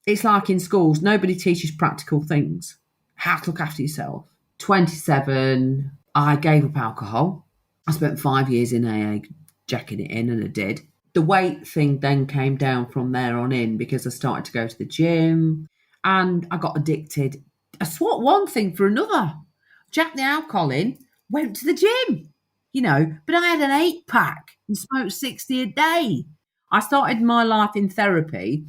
it's like in schools, nobody teaches practical things. How to look after yourself. 27, I gave up alcohol. I spent 5 years in AA jacking it in, and I did. The weight thing then came down from there on in because I started to go to the gym and I got addicted. I swapped one thing for another. Jacked the alcohol in, went to the gym, but I had an 8-pack and smoked 60 a day. I started my life in therapy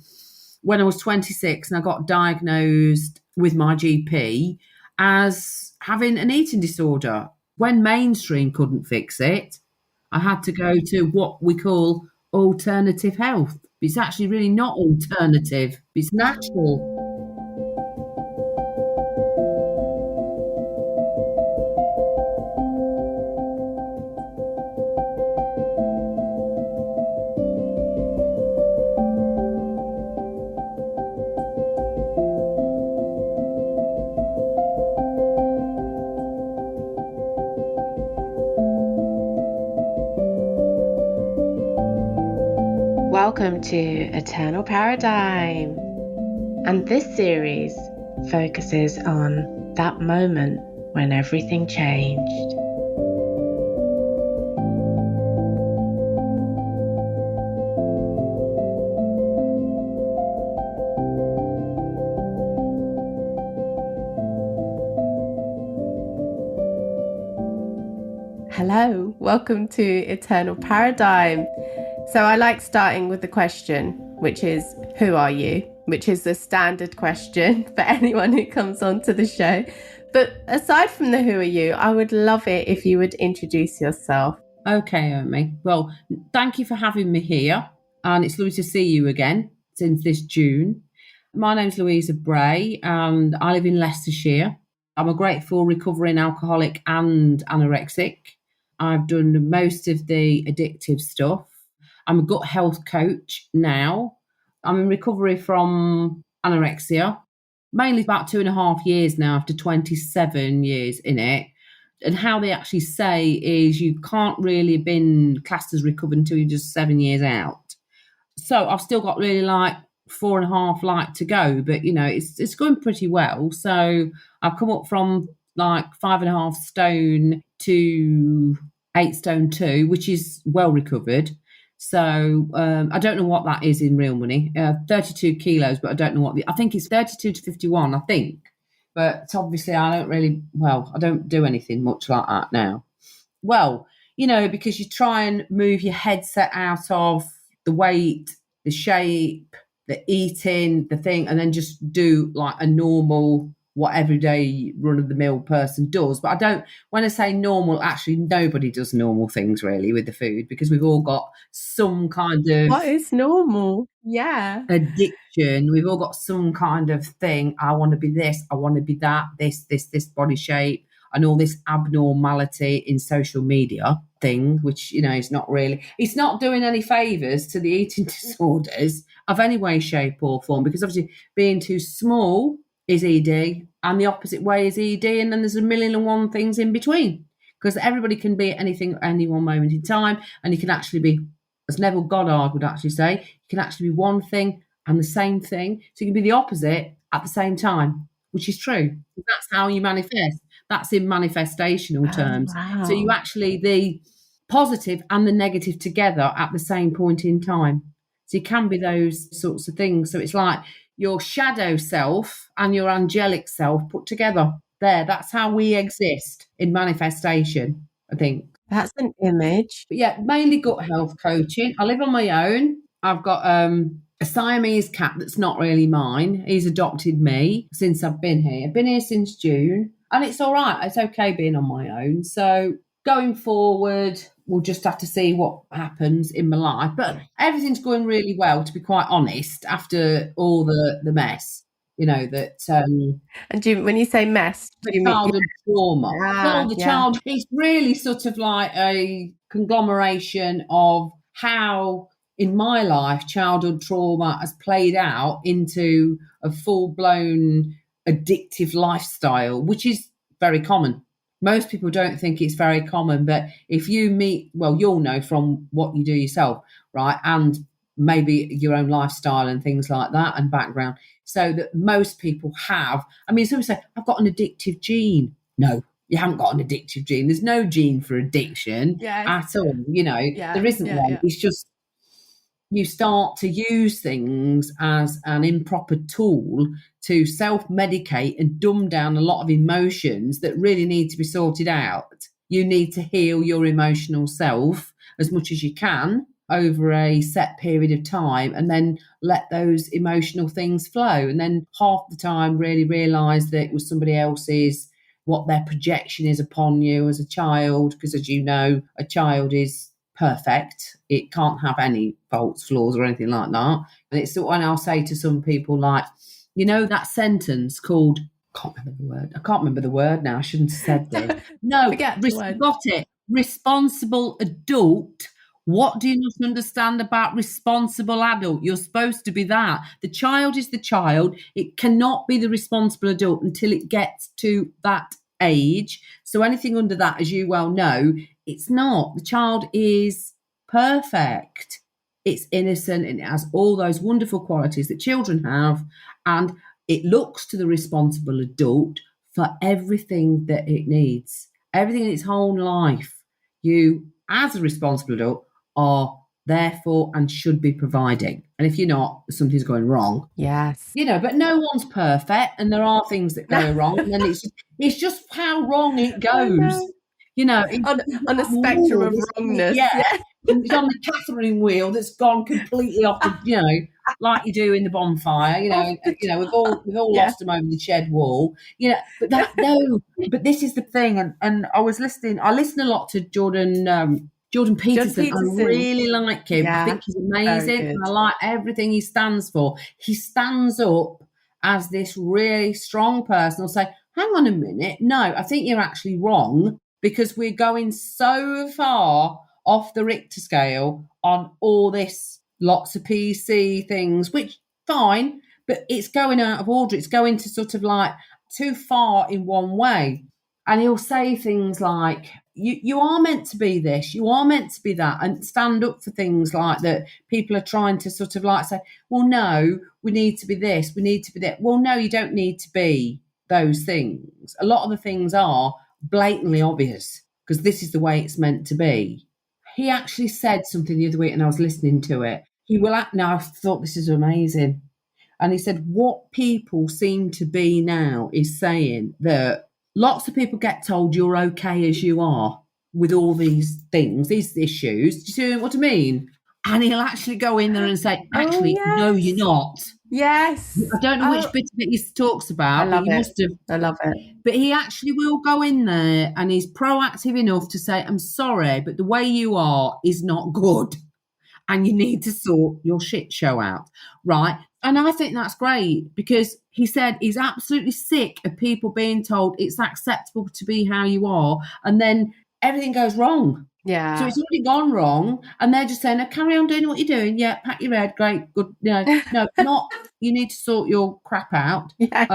when I was 26 and I got diagnosed with my GP as having an eating disorder. When mainstream couldn't fix it, I had to go to what we call alternative health. It's actually really not alternative, it's natural. Welcome to Eternal Paradigm, and this series focuses on that moment when everything changed. Hello, welcome to Eternal Paradigm. So I like starting with the question, which is, who are you? Which is the standard question for anyone who comes onto the show. But aside from the who are you, I would love it if you would introduce yourself. Okay, Omi. Well, thank you for having me here. And it's lovely to see you again since this June. My name's Louisa B and I live in Leicestershire. I'm a grateful recovering alcoholic and anorexic. I've done most of the addictive stuff. I'm a gut health coach now. I'm in recovery from anorexia, mainly about 2.5 years now after 27 years in it. And how they actually say is you can't really have been classed as recovered until you're just 7 years out. So I've still got really like 4.5 to go, but it's going pretty well. So I've come up from like 5.5 stone to 8 stone 2, which is well recovered. So I don't know what that is in real money. 32 kilos, but I don't know I think it's 32 to 51, I think. But obviously I don't do anything much like that now. Well, because you try and move your headset out of the weight, the shape, the eating, the thing, and then just do like a normal, what everyday run-of-the-mill person does. But when I say normal, actually nobody does normal things really with the food, because we've all got some kind of... What is normal? Yeah. Addiction. We've all got some kind of thing. I want to be this, I want to be that, this body shape, and all this abnormality in social media thing, which, is not really... It's not doing any favours to the eating disorders of any way, shape or form, because obviously being too small is ED, and the opposite way is ED, and then there's 1,000,001 things in between, because everybody can be anything at any one moment in time, and you can actually be, as Neville Goddard would actually say, you can actually be one thing and the same thing, so you can be the opposite at the same time, which is true. That's how you manifest. That's in manifestational terms. Wow. So you actually, the positive and the negative together at the same point in time. So you can be those sorts of things. So it's like your shadow self and your angelic self put together. That's how we exist in manifestation, I think. That's an image. But yeah, mainly gut health coaching. I live on my own. I've got a Siamese cat that's not really mine. He's adopted me since I've been here. I've been here since June, and it's all right. It's okay being on my own. So going forward, we'll just have to see what happens in my life. But everything's going really well, to be quite honest, after all the mess, that... And when you say mess, do you mean childhood trauma? Child, it's really sort of like a conglomeration of how, in my life, childhood trauma has played out into a full-blown addictive lifestyle, which is very common. Most people don't think it's very common, but if you meet, well, you'll know from what you do yourself, right? And maybe your own lifestyle and things like that and background. So that most people have, I mean, some say, I've got an addictive gene. No, you haven't got an addictive gene. There's no gene for addiction at all. There isn't one. It's just you start to use things as an improper tool to self-medicate and dumb down a lot of emotions that really need to be sorted out. You need to heal your emotional self as much as you can over a set period of time, and then let those emotional things flow. And then half the time really realise that it was somebody else's, what their projection is upon you as a child, because as you know, a child is perfect. It can't have any faults, flaws, or anything like that. And it's when I'll say to some people, like, that sentence called, I can't remember the word now. I shouldn't have said this. No, got it. Responsible adult. What do you not understand about responsible adult? You're supposed to be that. The child is the child. It cannot be the responsible adult until it gets to that age. So anything under that, as you well know, it's not. The child is perfect. It's innocent and it has all those wonderful qualities that children have. And it looks to the responsible adult for everything that it needs, everything in its whole life. You, as a responsible adult, are therefore and should be providing. And if you're not, something's going wrong. Yes. But no one's perfect and there are things that go wrong. And then it's just how wrong it goes. On the spectrum of wrongness. Yeah. It's on the Catherine wheel that's gone completely off the, like you do in the bonfire, we've all lost them over the shed wall, but this is the thing. And I listen a lot to Jordan Peterson. I really like him. I think he's amazing. And I like everything he stands for. He stands up as this really strong person. I'll say, hang on a minute. No, I think you're actually wrong, because we're going so far off the Richter scale on all this, lots of PC things, which fine, but it's going out of order. It's going to sort of like too far in one way. And he'll say things like, you are meant to be this, you are meant to be that, and stand up for things like that. People are trying to sort of like say, well, no, we need to be this, we need to be that. Well, no, you don't need to be those things. A lot of the things are blatantly obvious because this is the way it's meant to be. He actually said something the other week and I was listening to it. Now I thought this is amazing. And he said, what people seem to be now is saying that lots of people get told you're okay as you are with all these things, these issues. Do you see what I mean? And he'll actually go in there and say, actually, no, you're not. Yes. I don't know which bit of it he talks about. I love it. But he actually will go in there and he's proactive enough to say, I'm sorry, but the way you are is not good. And you need to sort your shit show out, right? And I think that's great, because he said he's absolutely sick of people being told it's acceptable to be how you are, and then everything goes wrong. Yeah. So it's already gone wrong, and they're just saying, carry on doing what you're doing. Yeah, pat your head, great, good. No, not. You need to sort your crap out, yes.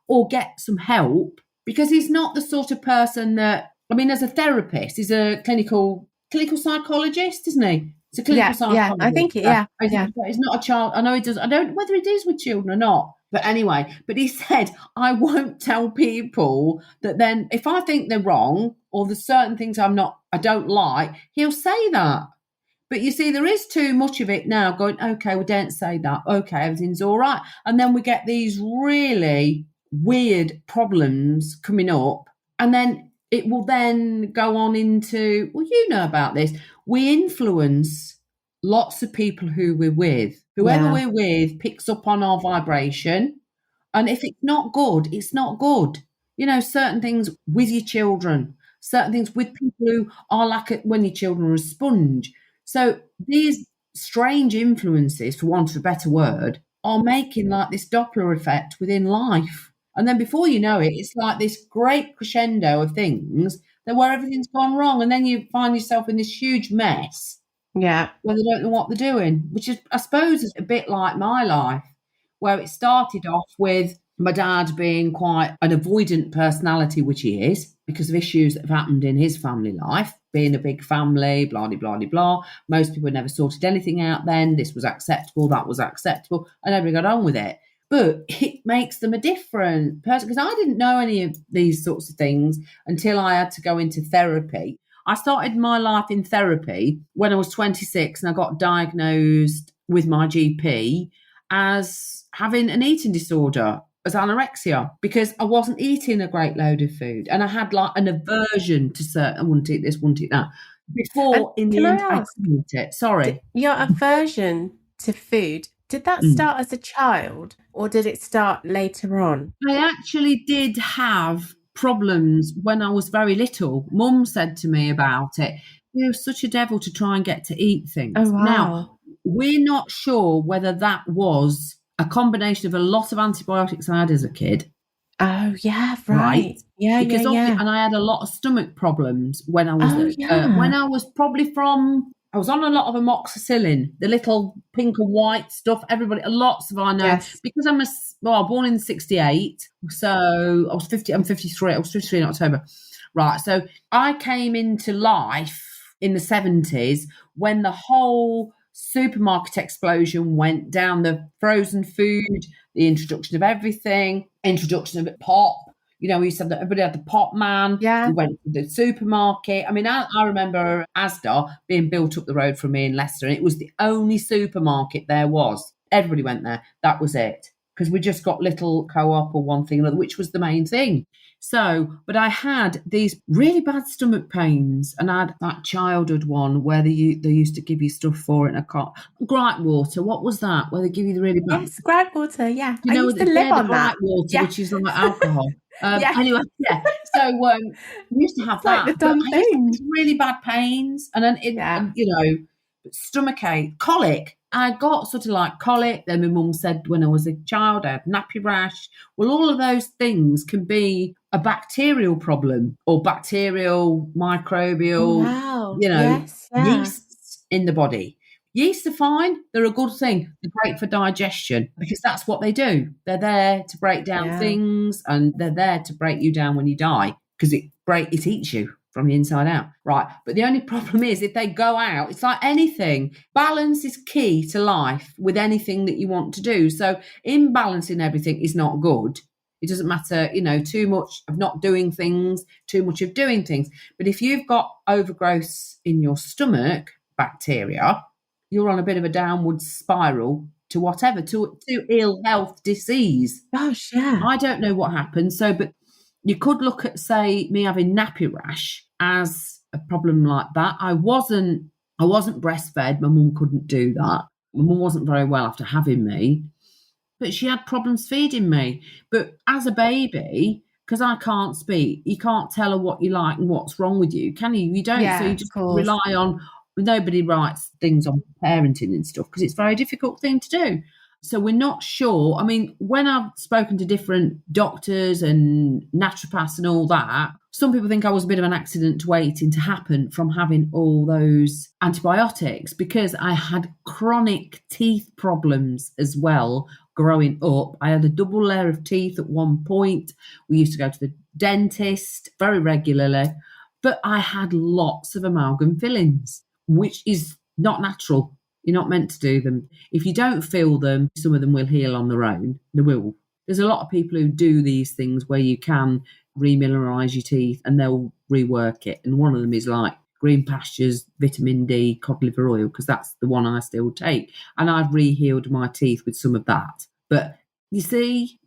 Or get some help, because he's not the sort of person that. I mean, as a therapist, he's a clinical psychologist, isn't he? It's a clinical psychologist. Yeah, I think He's not a child. I know he does. I don't know whether he does with children or not. But anyway, he said, I won't tell people that then if I think they're wrong or there's certain things I don't like, he'll say that. But you see, there is too much of it now going, okay, we don't say that. Okay, everything's all right. And then we get these really weird problems coming up. And then it will then go on into, well, you know about this. We influence lots of people who we're with. Whoever we're with picks up on our vibration. And if it's not good, it's not good. Certain things with your children, certain things with people who are like when your children are a sponge. So these strange influences, for want of a better word, are making like this Doppler effect within life. And then before you know it, it's like this great crescendo of things where everything's gone wrong. And then you find yourself in this huge mess. Yeah. Where they don't know what they're doing, which is, I suppose, is a bit like my life, where it started off with my dad being quite an avoidant personality, which he is, because of issues that have happened in his family life. being a big family, blah, blah, blah, blah. Most people never sorted anything out then. This was acceptable, that was acceptable, and everybody got on with it. But it makes them a different person, because I didn't know any of these sorts of things until I had to go into therapy. I started my life in therapy when I was 26, and I got diagnosed with my GP as having an eating disorder, as anorexia, because I wasn't eating a great load of food, and I had like an aversion to certain, I wouldn't eat this, wouldn't eat that. Before, in the Can I end, I ask, couldn't eat it. Sorry. your aversion to food, did that start as a child or did it start later on? I actually did have problems when I was very little. Mum said to me about it, "You're such a devil to try and get to eat things." Oh, Now, wow. we're not sure whether that was a combination of a lot of antibiotics I had as a kid, Oh, yeah, right? right. Yeah, Because obviously, yeah. and I had a lot of stomach problems when I was Oh, when yeah. I was probably from. I was on a lot of amoxicillin, the little pink and white stuff. Everybody, lots of I know, Yes. because well, born in '68, so I was 50. I'm 53. I was 53 in October, right? So I came into life in the '70s when the whole supermarket explosion went down, the frozen food, the introduction of everything, introduction of pop. You know, we used to have everybody had the pop man. Yeah. We went to the supermarket. I mean, I remember Asda being built up the road from me in Leicester, and it was the only supermarket there was. Everybody went there. That was it. Because we just got little co-op or one thing or another, which was the main thing. So, but I had these really bad stomach pains, and I had that childhood one where they used to give you stuff for it. And I can't. Gripe water. What was that? Where they give you the really bad. Yes, gripe water. Yeah. You I know, used to live the on gripe that. water, Yeah. which is like alcohol. Yeah. Anyway, yeah. So we used to have It's like that, the but done I used to have thing. these really bad pains, and then Yeah. you know, stomach ache, colic. I got sort of like colic. Then my mum said when I was a child I had nappy rash. Well, all of those things can be a bacterial problem or bacterial, Oh, microbial, wow. you know, Yes. Yeah. yeasts in the body. Yeast are fine. They're a good thing. They're great for digestion because that's what they do. They're there to break down Yeah. things, and they're there to break you down when you die, because it eats you from the inside out. Right. But the only problem is if they go out, it's like anything. Balance is key to life with anything that you want to do. So imbalancing everything is not good. It doesn't matter, you know, too much of not doing things, too much of doing things. But if you've got overgrowths in your stomach, bacteria, you're on a bit of a downward spiral to whatever, to ill health, disease. Gosh, yeah. I don't know what happened. So, but you could look at, say, me having nappy rash as a problem like that. I wasn't breastfed. My mum couldn't do that. My mum wasn't very well after having me, but she had problems feeding me. But as a baby, because I can't speak, you can't tell her what you like and what's wrong with you, can you? You don't. So Yeah, you of just course. rely on, nobody writes things on parenting and stuff because it's a very difficult thing to do. So we're not sure. I mean, when I've spoken to different doctors and naturopaths and all that, some people think I was a bit of an accident waiting to happen from having all those antibiotics, because I had chronic teeth problems as well growing up. I had a double layer of teeth at one point. We used to go to the dentist very regularly, but I had lots of amalgam fillings, which is not natural. You're not meant to do them. If you don't fill them, some of them will heal on their own. They will. There's a lot of people who do these things where you can remineralize your teeth and they'll rework it. And one of them is like green pastures, vitamin D, cod liver oil, because that's the one I still take. And I've re-healed my teeth with some of that. But you see,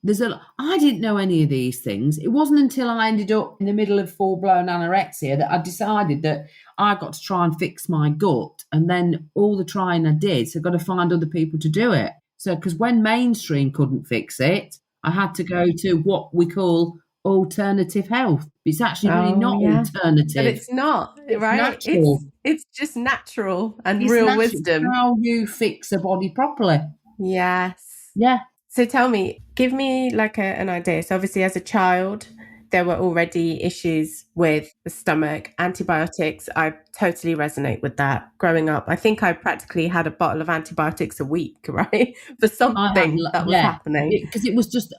I didn't know any of these things. It wasn't until I ended up in the middle of full-blown anorexia that I decided that I got to try and fix my gut. And then all the trying I did, so I got to find other people to do it. So, because when mainstream couldn't fix it, I had to go to what we call alternative health. It's actually really Oh, not yeah. alternative. But it's not, It's right? natural. It's just natural and It's real natural. wisdom. It's how you fix a body properly. Yes. Yeah. So tell me, give me like an idea. So obviously as a child, there were already issues with the stomach, antibiotics. I totally resonate with that. Growing up, I think I practically had a bottle of antibiotics a week, right? For something that was happening. Because it was just,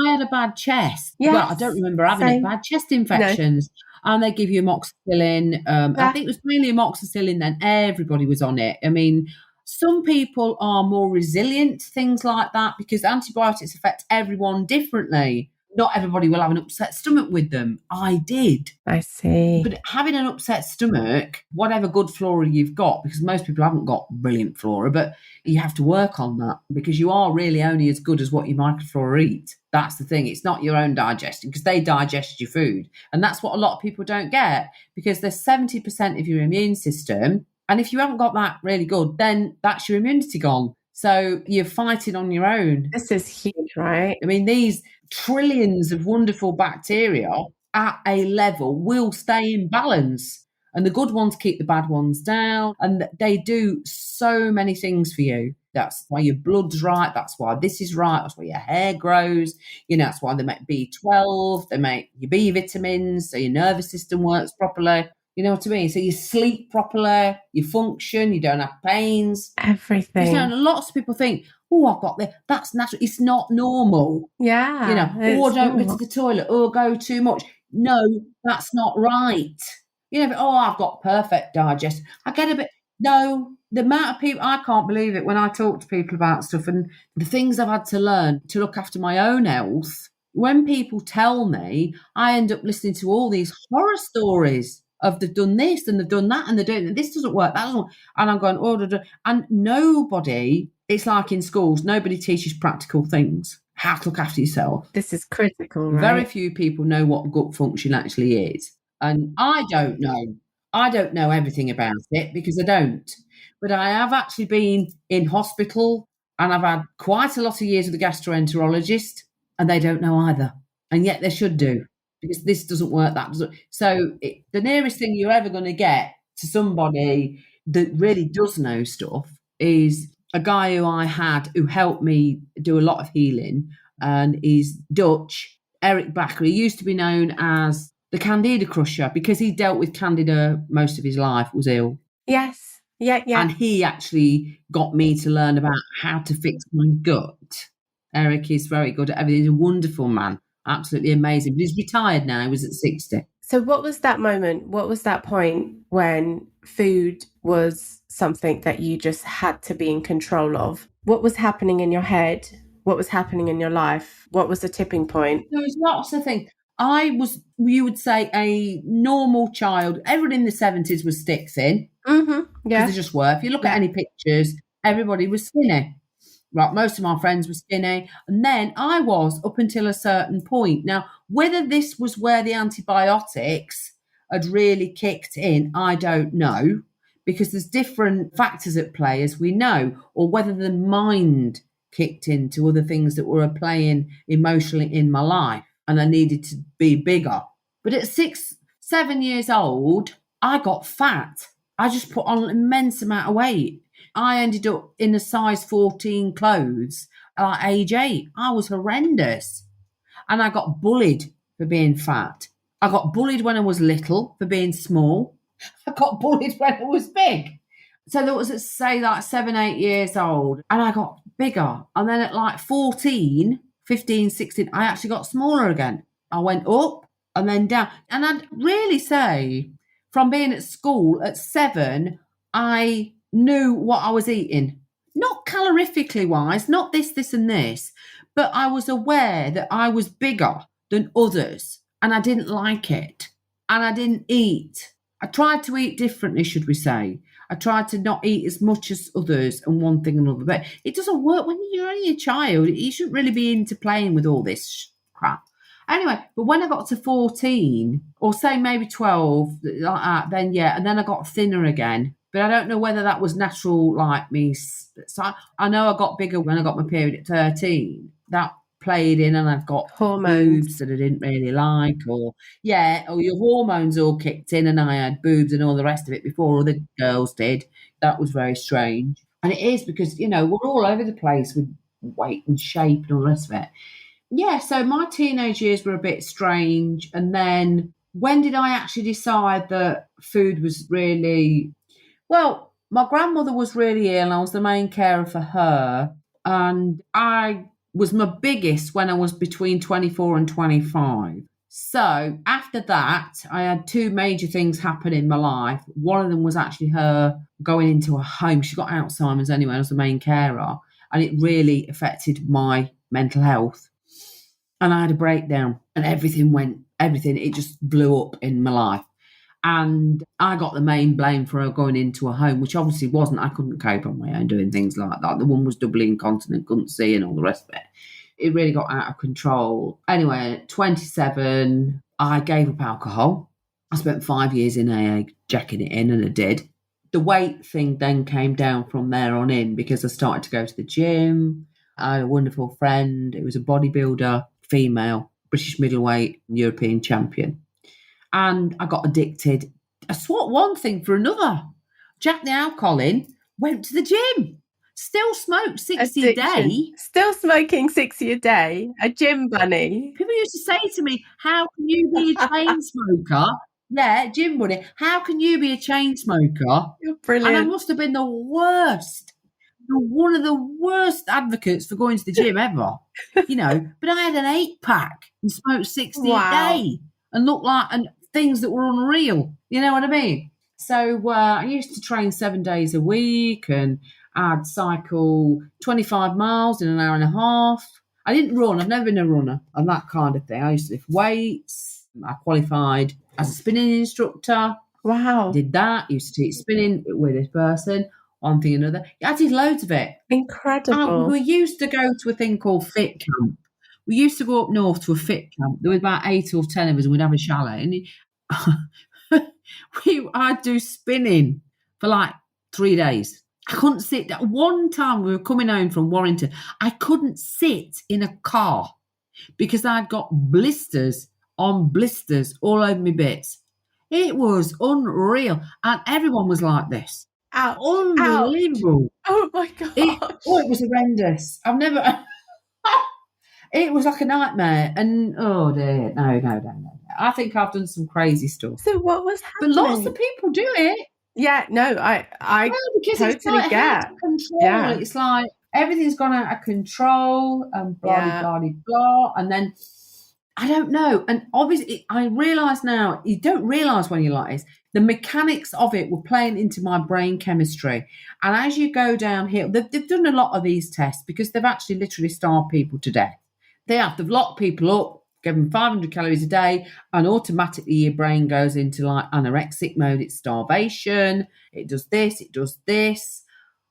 I had a bad chest. Yes, Well, I don't remember having it, same. bad chest No. infections. And they give you amoxicillin. I Yeah, think it was mainly amoxicillin then. Everybody was on it. I mean, some people are more resilient to things like that because antibiotics affect everyone differently. Not everybody will have an upset stomach with them. I did. I see. But having an upset stomach, whatever good flora you've got, because most people haven't got brilliant flora, but you have to work on that because you are really only as good as what your microflora eat. That's the thing. It's not your own digestion because they digest your food. And that's what a lot of people don't get because there's 70% of your immune system. And if you haven't got that really good, then that's your immunity gone. So you're fighting on your own. This is huge, right? I mean, these trillions of wonderful bacteria at a level will stay in balance. And the good ones keep the bad ones down. And they do so many things for you. That's why your blood's right. That's why this is right. That's why your hair grows. You know, that's why they make B12. They make your B vitamins so your nervous system works properly. You know what I mean? So you sleep properly, you function, you don't have pains. Because you Everything. know, lots of people think, oh, I've got this. That's natural. It's not normal. Yeah, You know, oh, it's don't go to not. the toilet. Oh, go too much. No, that's not right. You know, but, oh, I've got perfect digest. I get a bit. No, the amount of people, I can't believe it when I talk to people about stuff and the things I've had to learn to look after my own health. When people tell me, I end up listening to all these horror stories of they've done this and they've done that and they're doing this doesn't work, that doesn't work. And I'm going, oh, and nobody, it's like in schools, nobody teaches practical things, how to look after yourself. This is critical, Very right? few people know what gut function actually is. And I don't know. I don't know everything about it because I don't. But I have actually been in hospital and I've had quite a lot of years with a gastroenterologist and they don't know either. And yet they should do because this doesn't work, that doesn't. So the nearest thing you're ever going to get to somebody that really does know stuff is a guy who I had who helped me do a lot of healing, and he's Dutch, Eric Backer. He used to be known as the Candida Crusher because he dealt with Candida most of his life, was ill. Yes. Yeah, yeah. And he actually got me to learn about how to fix my gut. Eric is very good at everything. He's a wonderful man, absolutely amazing. But he's retired now, he was at 60. So what was that moment? What was that point when food was something that you just had to be in control of? What was happening in your head? What was happening in your life? What was the tipping point? There was lots of things. I was, you would say, a normal child. Everyone in the 70s was stick thin Mm-hmm. because Yeah. they just were. If you look Yeah. at any pictures, everybody was skinny. Right, most of my friends were skinny. And then I was up until a certain point. Now, whether this was where the antibiotics had really kicked in, I don't know, because there's different factors at play, as we know, or whether the mind kicked into other things that were playing emotionally in my life and I needed to be bigger. But at 7 years old, I got fat. I just put on an immense amount of weight. I ended up in a size 14 clothes at age 8. I was horrendous. And I got bullied for being fat. I got bullied when I was little for being small. I got bullied when I was big. So that was at, say, like 7, 8 years old. And I got bigger. And then at like 14, 15, 16, I actually got smaller again. I went up and then down. And I'd really say from being at school at 7, I knew what I was eating. Not calorifically wise, not this, and this, but I was aware that I was bigger than others and I didn't like it. And I didn't eat. I tried to eat differently, should we say. I tried to not eat as much as others and one thing and another. But it doesn't work when you're only a child. You shouldn't really be into playing with all this crap. Anyway, but when I got to 14, or say maybe 12, like that, then yeah, and then I got thinner again. But I don't know whether that was natural, like me. So I know I got bigger when I got my period at 13. That played in, and I've got Hormones. boobs that I didn't really like, or your hormones all kicked in, and I had boobs and all the rest of it before other girls did. That was very strange, and it is because we're all over the place with weight and shape and all the rest of it. Yeah, so my teenage years were a bit strange. And then when did I actually decide that food was really, well, my grandmother was really ill. I was the main carer for her. And I was my biggest when I was between 24 and 25. So after that, I had two major things happen in my life. One of them was actually her going into a home. She got Alzheimer's anyway, I was the main carer, and it really affected my mental health. And I had a breakdown, and everything, it just blew up in my life. And I got the main blame for her going into a home, which obviously wasn't. I couldn't cope on my own doing things like that. The one was doubly incontinent, couldn't see, and all the rest of it. It really got out of control. Anyway, at 27, I gave up alcohol. I spent 5 years in AA jacking it in, and I did. The weight thing then came down from there on in because I started to go to the gym. I had a wonderful friend. It was a bodybuilder, female, British middleweight, European champion. And I got addicted. I swapped one thing for another. Jacked the alcohol in, went to the gym. Still smoked 60 a day. Still smoking 60 a day. A gym bunny. People used to say to me, how can you be a chain smoker? Yeah, gym bunny. How can you be a chain smoker? You're brilliant. And I must have been the worst. One of the worst advocates for going to the gym ever. But I had an 8-pack and smoked 60 a day and looked like and things that were unreal. You know what I mean? So I used to train 7 days a week, and I'd cycle 25 miles in an hour and a half. I didn't run. I've never been a runner and that kind of thing. I used to lift weights. I qualified as a spinning instructor. Wow. Did that. Used to teach spinning with this person, one thing another. I did loads of it. Incredible. We used to go to a thing called Fit Camp. We used to go up north to a fit camp. There was about 8 or 10 of us, and we'd have a chalet. And I'd do spinning for like 3 days. I couldn't sit. One time we were coming home from Warrington, I couldn't sit in a car because I'd got blisters on blisters all over my bits. It was unreal. And everyone was like this. Ouch. Unbelievable. Ouch. Oh my God. It was horrendous. I've never... It was like a nightmare. And, oh dear, no. I think I've done some crazy stuff. So what was happening? But lots of people do it. Yeah, no, I because totally it's like get. out of control. Yeah. It's like everything's gone out of control and blah. And then, I don't know. And obviously, I realise now, you don't realise when you're like this, the mechanics of it were playing into my brain chemistry. And as you go downhill, they've done a lot of these tests because they've actually literally starved people to death. They've locked people up, give them 500 calories a day, and automatically your brain goes into like anorexic mode. It's starvation. It does this.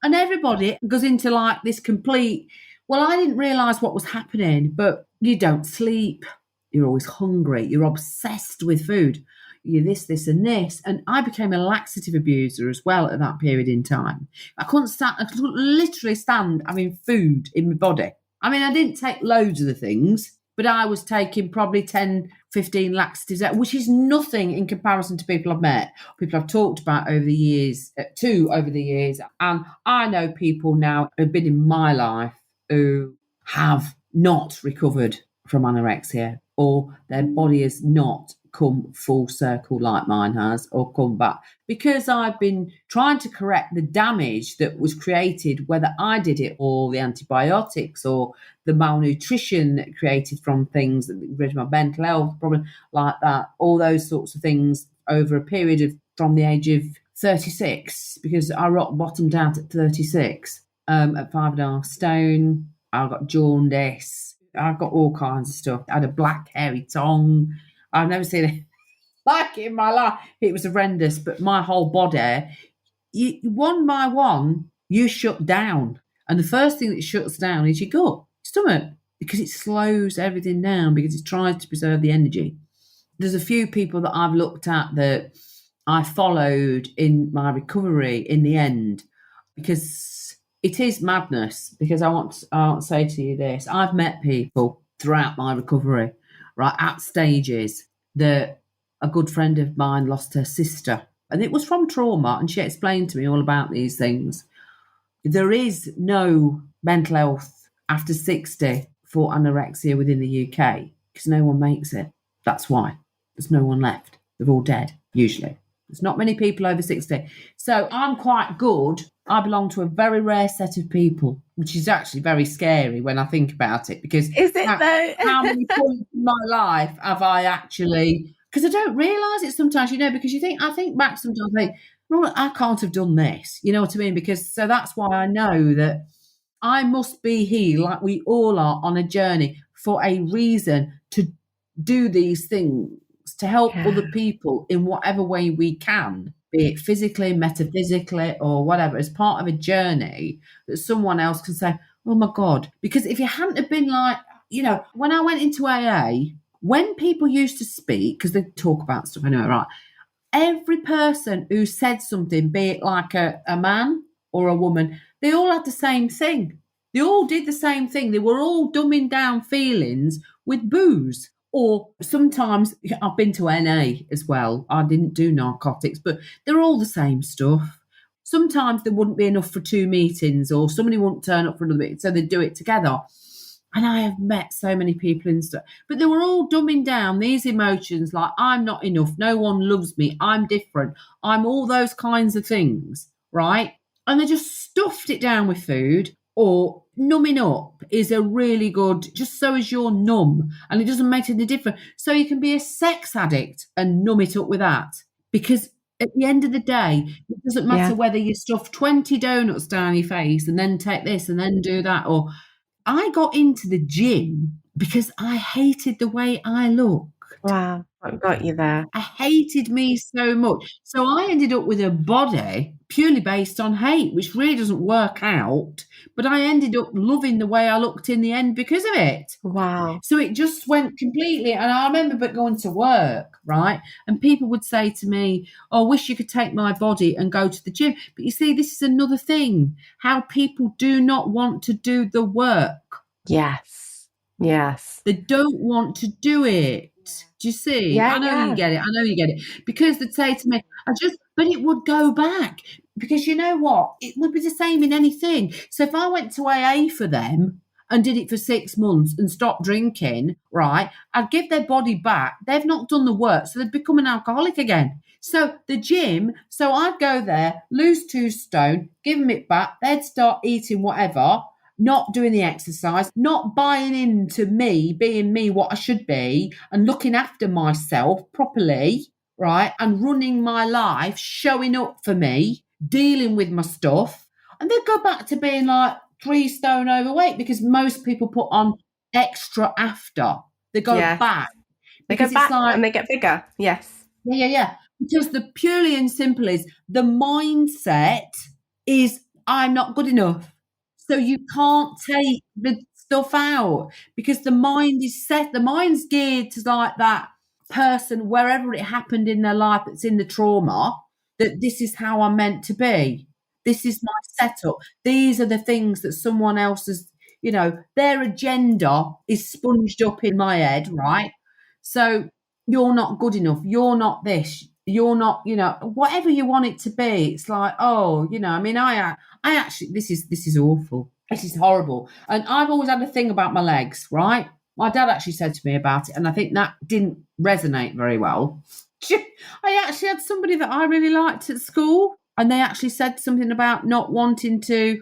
And everybody goes into like this complete, well, I didn't realise what was happening, but you don't sleep. You're always hungry. You're obsessed with food. You're this, and this. And I became a laxative abuser as well at that period in time. I couldn't literally stand having food in my body. I mean, I didn't take loads of the things, but I was taking probably 10, 15 laxatives, which is nothing in comparison to people I've met, people I've talked about over the years. And I know people now who've been in my life who have not recovered from anorexia, or their body has not come full circle like mine has, or come back, because I've been trying to correct the damage that was created, whether I did it or the antibiotics or the malnutrition that created from things that rid my mental health problem like that, all those sorts of things over a period of from the age of 36, because I rock bottomed out at 36 at 5.5 stone. I got jaundice. I've got all kinds of stuff. I had a black hairy tongue. I've never seen it like it in my life. It was horrendous, but my whole body, one by one, you shut down. And the first thing that shuts down is your gut, stomach, because it slows everything down because it tries to preserve the energy. There's a few people that I've looked at that I followed in my recovery in the end, because it is madness. Because I want to say to you this, I've met people throughout my recovery, right, at stages that a good friend of mine lost her sister, and it was from trauma, and she explained to me all about these things. There is no mental health after 60 for anorexia within the UK because no one makes it. That's why. There's no one left. They're all dead, usually. There's not many people over 60. So I'm quite good. I belong to a very rare set of people, which is actually very scary when I think about it, because Is it how though? many points in my life have I actually, because I don't realise it sometimes, because I think back sometimes, I think, well, I can't have done this. You know what I mean? Because so that's why I know that I must be here, like we all are, on a journey for a reason to do these things, to help Yeah. other people in whatever way we can, be it physically, metaphysically, or whatever, as part of a journey that someone else can say, oh my God. Because if you hadn't have been like, when I went into AA, when people used to speak, because they talk about stuff, I know, right? Every person who said something, be it like a man or a woman, they all had the same thing. They all did the same thing. They were all dumbing down feelings with booze. Or sometimes I've been to NA as well. I didn't do narcotics, but they're all the same stuff. Sometimes there wouldn't be enough for 2 meetings, or somebody wouldn't turn up for another meeting, so they'd do it together. And I have met so many people in stuff, but they were all dumbing down these emotions like, I'm not enough, no one loves me, I'm different, I'm all those kinds of things, right? And they just stuffed it down with food. Or numbing up is a really good, just so as you're numb, and it doesn't make any difference. So you can be a sex addict and numb it up with that. Because at the end of the day, it doesn't matter Yeah. whether you stuff 20 donuts down your face and then take this and then do that. Or I got into the gym because I hated the way I looked. Wow. What got you there? I hated me so much. So I ended up with a body purely based on hate, which really doesn't work out. But I ended up loving the way I looked in the end because of it. Wow. So it just went completely. And I remember going to work, right? And people would say to me, oh, I wish you could take my body and go to the gym. But you see, this is another thing, how people do not want to do the work. Yes. Yes. They don't want to do it. Do you see? Yeah, I know yeah. you get it. I know you get it. Because they'd say to me, but it would go back. Because you know what? It would be the same in anything. So if I went to AA for them and did it for 6 months and stopped drinking, right, I'd give their body back. They've not done the work, so they'd become an alcoholic again. So the gym, so I'd go there, lose 2 stone, give them it back. They'd start eating whatever, not doing the exercise, not buying into me, being me what I should be, and looking after myself properly, right? And running my life, showing up for me, dealing with my stuff. And they'd go back to being like 3 stone overweight, because most people put on extra after. They go Yes. back. They go Because back it's like, and they get bigger. Yes. yeah. Because the purely and simple is the mindset is, I'm not good enough. So you can't take the stuff out, because the mind is set, the mind's geared to like that person, wherever it happened in their life that's in the trauma, that this is how I'm meant to be. This is my setup. These are the things that someone else has, their agenda is sponged up in my head, right? So you're not good enough. You're not this. You're not, whatever you want it to be. It's like, oh, I mean, I actually, this is awful. This is horrible. And I've always had a thing about my legs, right? My dad actually said to me about it, and I think that didn't resonate very well. I actually had somebody that I really liked at school, and they actually said something about not wanting to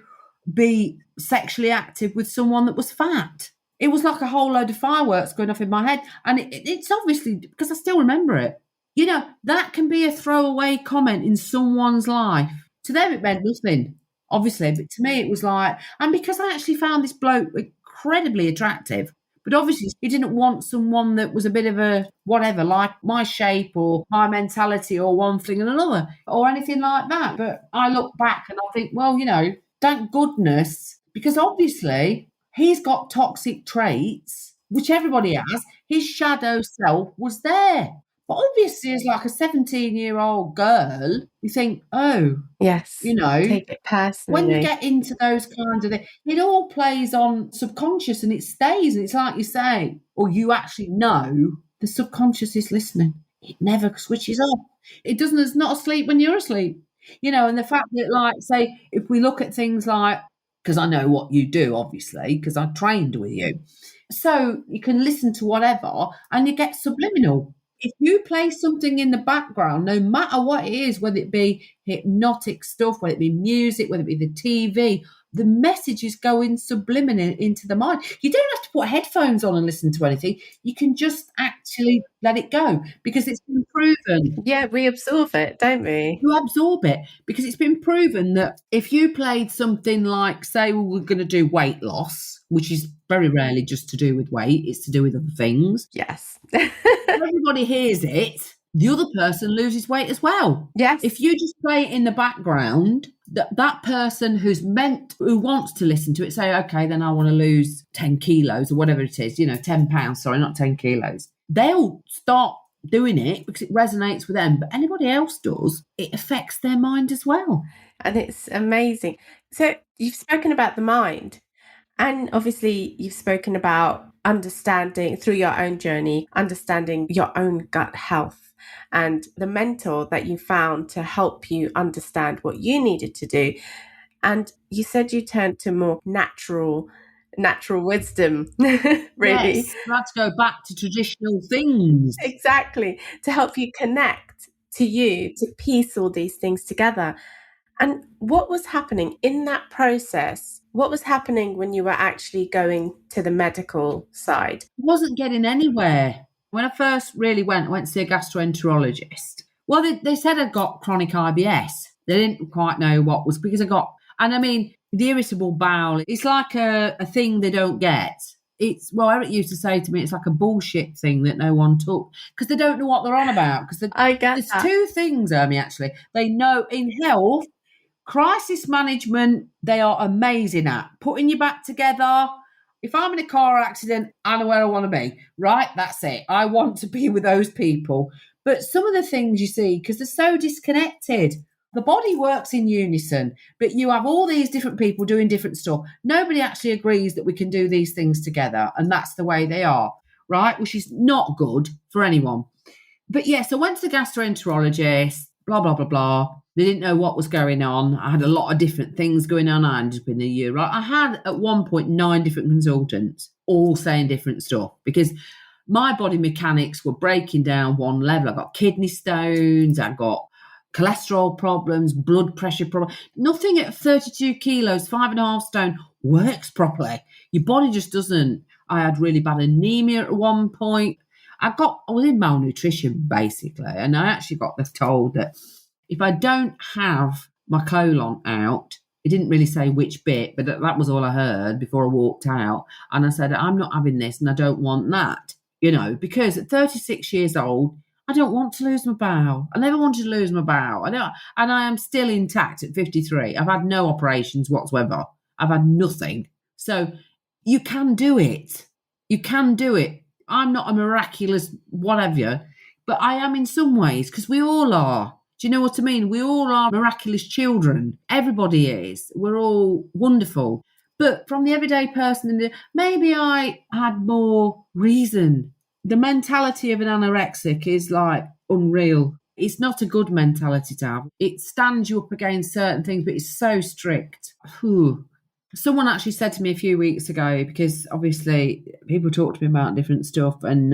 be sexually active with someone that was fat. It was like a whole load of fireworks going off in my head. And it's obviously, because I still remember it, that can be a throwaway comment in someone's life. To them, it meant nothing, obviously. But to me, it was like, and because I actually found this bloke incredibly attractive, but obviously he didn't want someone that was a bit of a whatever, like my shape or my mentality or one thing and another or anything like that. But I look back and I think, well, thank goodness, because obviously he's got toxic traits, which everybody has. His shadow self was there. But obviously, as like a 17-year-old girl, you think, oh, Yes. Take it personally. when you get into those kinds of things, it all plays on subconscious and it stays. And it's like you say, or you actually know the subconscious is listening. It never switches off. It's not asleep when you're asleep. And the fact that, like, say, if we look at things like, because I know what you do, obviously, because I trained with you. So you can listen to whatever and you get subliminal. if you play something in the background, no matter what it is, whether it be hypnotic stuff, whether it be music, whether it be the TV, the message is going subliminal into the mind. You don't have to put headphones on and listen to anything. You can just actually let it go because it's been proven. Yeah, we absorb it, don't we? You absorb it because it's been proven that if you played something like, say, well, we're going to do weight loss, which is very rarely just to do with weight, it's to do with other things. Yes. Everybody hears it, the other person loses weight as well. Yes. If you just play it in the background, that person who wants to listen to it, say, okay, then I want to lose 10 kilos or whatever it is, 10 pounds, sorry, not 10 kilos. They'll start doing it because it resonates with them, but anybody else does, it affects their mind as well. And it's amazing. So you've spoken about the mind, and obviously you've spoken about understanding through your own journey, understanding your own gut health and the mentor that you found to help you understand what you needed to do. And you said you turned to more natural wisdom, really. Yes, let's go back to traditional things. Exactly. To help you connect to you, to piece all these things together. And what was happening in that process? What was happening when you were actually going to the medical side? Wasn't getting anywhere. When I first really went, I went to see a gastroenterologist. Well, they said I got chronic IBS. They didn't quite know what was because I got, and I mean, the irritable bowel, it's like a thing they don't get. Eric used to say to me, it's like a bullshit thing that no one took because they don't know what they're on about. Because there's two things, Ermi, actually. They know in health, crisis management, they are amazing at putting you back together. If I'm in a car accident, I know where I want to be, right? That's it. I want to be with those people. But some of the things you see, because they're so disconnected, the body works in unison, but you have all these different people doing different stuff. Nobody actually agrees that we can do these things together. And that's the way they are, right? Which is not good for anyone. But yes, I went to the gastroenterologist, blah, blah, blah, blah. They didn't know what was going on. I had a lot of different things going on. I ended up in a year, right? I had at one point 9 different consultants, all saying different stuff because my body mechanics were breaking down one level. I got kidney stones, I got cholesterol problems, blood pressure problems. Nothing at 32 kilos, 5.5 stone works properly. Your body just doesn't. I had really bad anemia at one point. I was in malnutrition basically, and I actually got told that if I don't have my colon out, it didn't really say which bit, but that was all I heard before I walked out. And I said, I'm not having this and I don't want that, because at 36 years old, I don't want to lose my bowel. I never wanted to lose my bowel. And I am still intact at 53. I've had no operations whatsoever. I've had nothing. So you can do it. You can do it. I'm not a miraculous whatever, but I am in some ways because we all are. Do you know what I mean? We all are miraculous children. Everybody is. We're all wonderful. But from the everyday person, maybe I had more reason. The mentality of an anorexic is like unreal. It's not a good mentality to have. It stands you up against certain things, but it's so strict. Whew. Someone actually said to me a few weeks ago, because obviously people talk to me about different stuff, and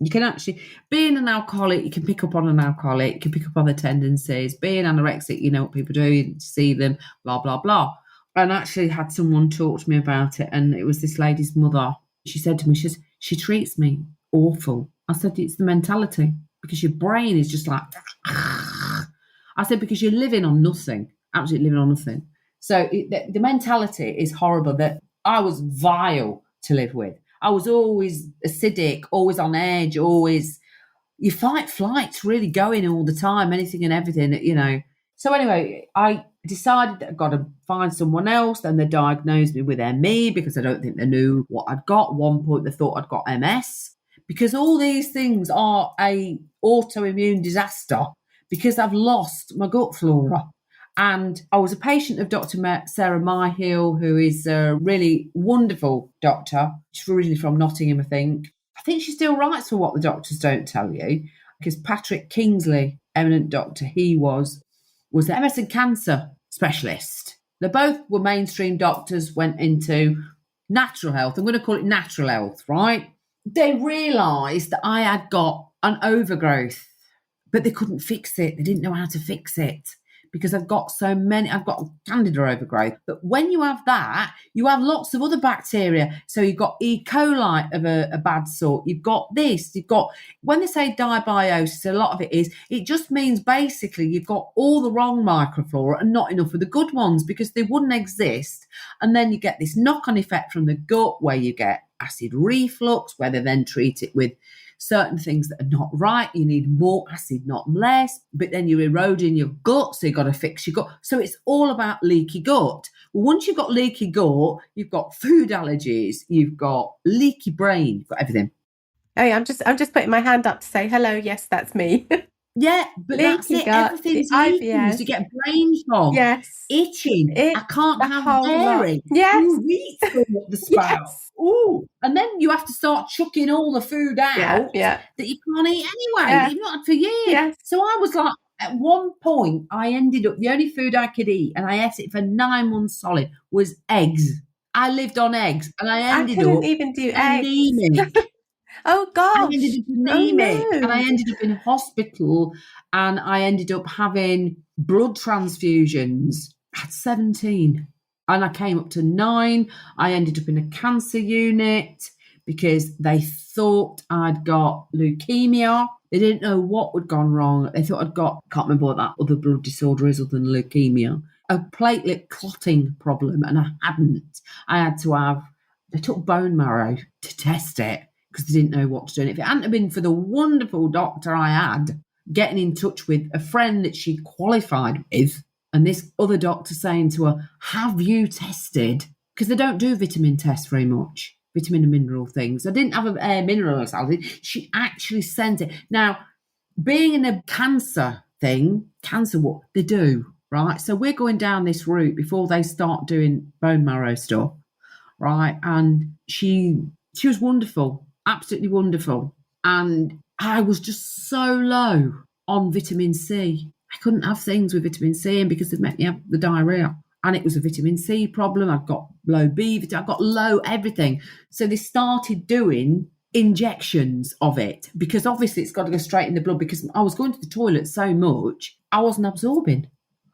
you can actually, being an alcoholic, you can pick up on an alcoholic, you can pick up on the tendencies. Being anorexic, you know what people do, you see them, blah, blah, blah. And I actually had someone talk to me about it, and it was this lady's mother. She said to me, she treats me awful. I said, it's the mentality, because your brain is just like, I said, because you're living on nothing, absolutely living on nothing. So the mentality is horrible, that I was vile to live with. I was always acidic, always on edge, always, your flight's really going all the time, anything and everything, So anyway, I decided that I've got to find someone else. Then they diagnosed me with ME because I don't think they knew what I'd got. At one point they thought I'd got MS, because all these things are a autoimmune disaster because I've lost my gut flora. And I was a patient of Dr. Sarah Myhill, who is a really wonderful doctor. She's originally from Nottingham, I think. I think she still writes for What the Doctors Don't Tell You, because Patrick Kingsley, eminent doctor he was the MS and cancer specialist. They both were mainstream doctors, went into natural health. I'm going to call it natural health, right? They realised that I had got an overgrowth, but they couldn't fix it. They didn't know how to fix it because I've got candida overgrowth. But when you have that, you have lots of other bacteria. So you've got E. coli of a bad sort. You've got this, when they say dysbiosis, a lot of it just means basically you've got all the wrong microflora and not enough of the good ones because they wouldn't exist. And then you get this knock-on effect from the gut where you get acid reflux, where they then treat it with certain things that are not right. You need more acid, not less. But then you're eroding your gut, so you've got to fix your gut. So it's all about leaky gut. Well, once you've got leaky gut, you've got food allergies, you've got leaky brain, you've got everything. Oh, yeah, I'm just putting my hand up to say hello. Yes, that's me. Yeah, but that's Leaky it. gut, Everything's the leaking. IBS. You get brain fog, Yes. itching. I can't the have whole dairy. lot. Yes. Ooh, wheat's going up the spout. Yes. Ooh, and then you have to start chucking all the food out that you can't eat anyway. Yeah. That you've not had for years. Yes. So I was like, at one point, I ended up, the only food I could eat, and I ate it for 9 months solid, was eggs. I lived on eggs, and I ended couldn't up even do anemic. eggs. Oh gosh. I ended up anemic, no. and I ended up in hospital, and I ended up having blood transfusions at 17. And I came up to 9. I ended up in a cancer unit because they thought I'd got leukemia. They didn't know what had gone wrong. They thought I'd got, can't remember what that other blood disorder is other than leukemia, a platelet clotting problem, and I hadn't. They took bone marrow to test it because they didn't know what to do. And if it hadn't been for the wonderful doctor I had getting in touch with a friend that she'd qualified with, and this other doctor saying to her, have you tested? Because they don't do vitamin tests very much, vitamin and mineral things. I didn't have a mineral allergy. She actually sent it. Now, being in a cancer what they do, right? So we're going down this route before they start doing bone marrow stuff, right? And she was wonderful, absolutely wonderful. And I was just so low on vitamin C. I couldn't have things with vitamin C in because they'd make me have the diarrhea. And it was a vitamin C problem. I've got low B vitamin, I've got low everything. So they started doing injections of it because obviously it's got to go straight in the blood because I was going to the toilet so much, I wasn't absorbing.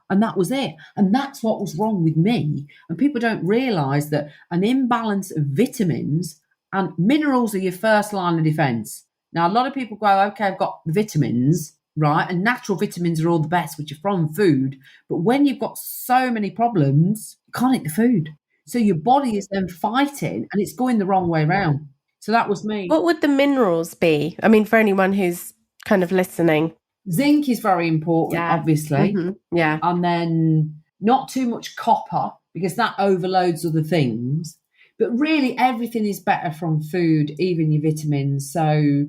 And that was it. And that's what was wrong with me. And people don't realise that an imbalance of vitamins and minerals are your first line of defence. Now, a lot of people go, okay, I've got the vitamins, right? And natural vitamins are all the best, which are from food. But when you've got so many problems, you can't eat the food. So your body is then fighting and it's going the wrong way around. So that was me. What would the minerals be? I mean, for anyone who's kind of listening. Zinc is very important, obviously. Mm-hmm. Yeah. And then not too much copper because that overloads other things. But really everything is better from food, even your vitamins. So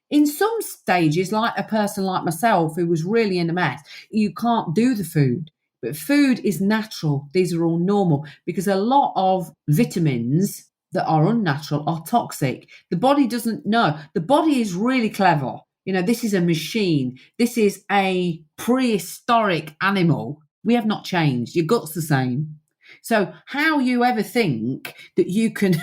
in some stages, like a person like myself who was really in a mess, you can't do the food. But food is natural. These are all normal because a lot of vitamins that are unnatural are toxic. The body doesn't know. The body is really clever. You know, this is a machine. This is a prehistoric animal. We have not changed. Your gut's the same. So how you ever think that you can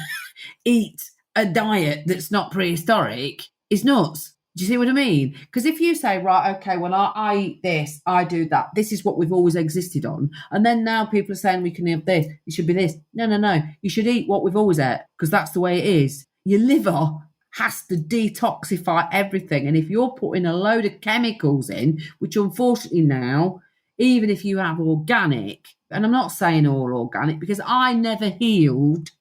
eat a diet that's not prehistoric is nuts. Do you see what I mean? Because if you say, right, okay, well, I eat this, I do that. This is what we've always existed on. And then now people are saying we can have this. It should be this. No. You should eat what we've always ate because that's the way it is. Your liver has to detoxify everything. And if you're putting a load of chemicals in, which unfortunately now, even if you have organic, and I'm not saying all organic because I never healed.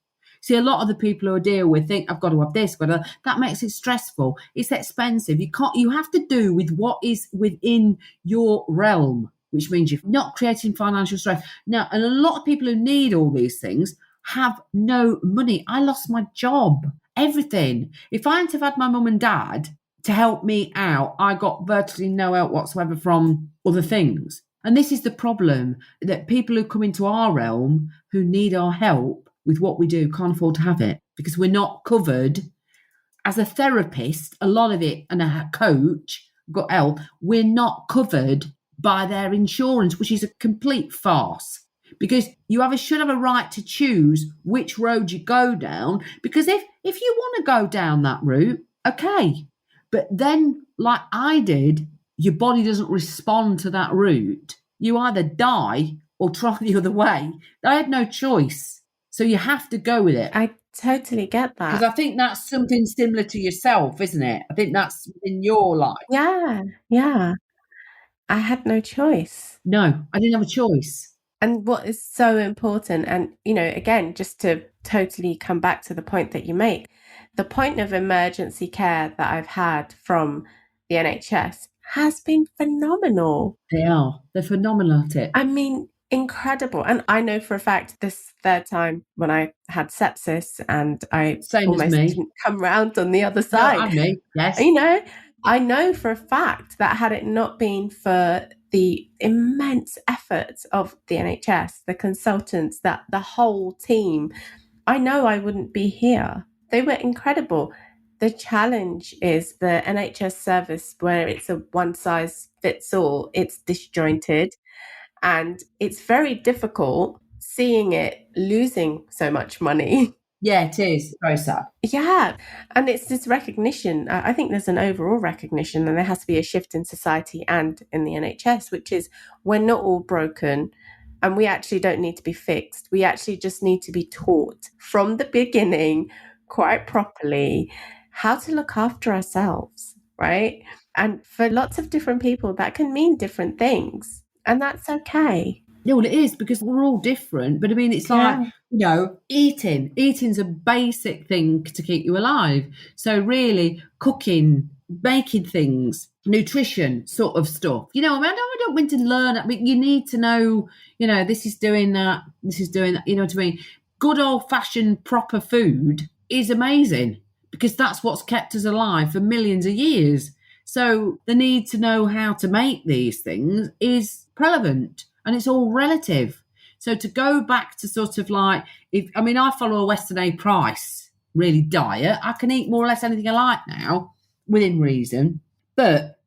See, a lot of the people who I deal with think I've got to have this, but that makes it stressful. It's expensive. You have to do with what is within your realm, which means you're not creating financial stress. Now, and a lot of people who need all these things have no money. I lost my job, everything. If I hadn't have had my mum and dad to help me out, I got virtually no help whatsoever from other things. And this is the problem, that people who come into our realm who need our help with what we do can't afford to have it because we're not covered. As a therapist, a lot of it, and a coach, got help, we're not covered by their insurance, which is a complete farce. Because you should have a right to choose which road you go down. Because if you want to go down that route, okay. But then, like I did, your body doesn't respond to that route. You either die or trot the other way. I had no choice. So you have to go with it. I totally get Because that. I think that's something similar to yourself, isn't it? I think that's in your life. Yeah, yeah. I had no choice. No, I didn't have a choice. And what is so important, and again, just to totally come back to the point that you make, the point of emergency care that I've had from the NHS has been phenomenal. They are. They're phenomenal at it. I mean, incredible. And I know for a fact this third time when I had sepsis and I Same as almost me. didn't come round on the other No, side. and me, yes. I know for a fact that had it not been for the immense efforts of the NHS, the consultants, that the whole team, I know I wouldn't be here. They were incredible. The challenge is the NHS service where it's a one size fits all, it's disjointed, and it's very difficult seeing it losing so much money. Yeah, it is. Very sad. Yeah. And it's this recognition. I think there's an overall recognition, and there has to be a shift in society and in the NHS, which is we're not all broken and we actually don't need to be fixed. We actually just need to be taught from the beginning, quite properly, how to look after ourselves, right? And for lots of different people, that can mean different things. And that's okay. Yeah, well, it is because we're all different. But I mean, it's like, eating. Eating's a basic thing to keep you alive. So really, cooking, making things, nutrition sort of stuff. I mean, I don't mean to learn. I mean, you need to know, this is doing that, this is doing that. You know what I mean? Good old-fashioned proper food is amazing because that's what's kept us alive for millions of years. So the need to know how to make these things is relevant. And it's all relative. So to go back to sort of like, I follow a Weston A. Price really diet. I can eat more or less anything I like now, within reason. But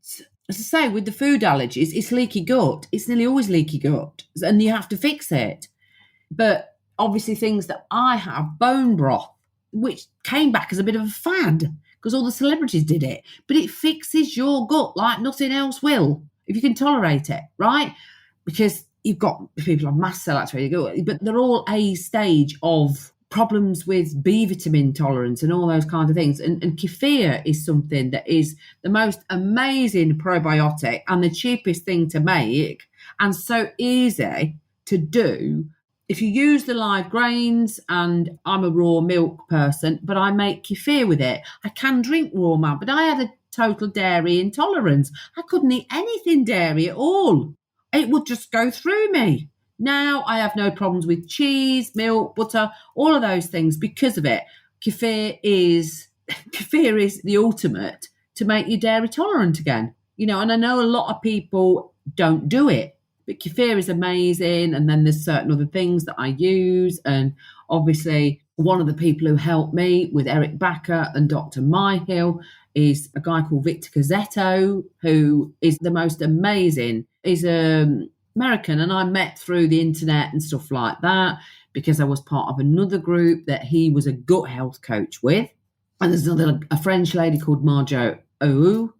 as I say, with the food allergies, it's leaky gut. It's nearly always leaky gut, and you have to fix it. But obviously, things that I have, bone broth, which came back as a bit of a fad because all the celebrities did it. But it fixes your gut like nothing else will if you can tolerate it, right? Because you've got people on mast cell, that's where you go, but they're all a stage of problems with B vitamin tolerance and all those kinds of things. And kefir is something that is the most amazing probiotic and the cheapest thing to make and so easy to do. If you use the live grains, and I'm a raw milk person, but I make kefir with it. I can drink raw milk, but I had a total dairy intolerance. I couldn't eat anything dairy at all. It would just go through me. Now I have no problems with cheese, milk, butter, all of those things because of it. Kefir is the ultimate to make you dairy tolerant again. And I know a lot of people don't do it, but kefir is amazing. And then there's certain other things that I use. And obviously, one of the people who helped me with Eric Backer and Dr. Myhill is a guy called Victor Cazzetto, who is the most amazing. He's American, and I met through the internet and stuff like that because I was part of another group that he was a gut health coach with. And there's a French lady called Marjo Ou,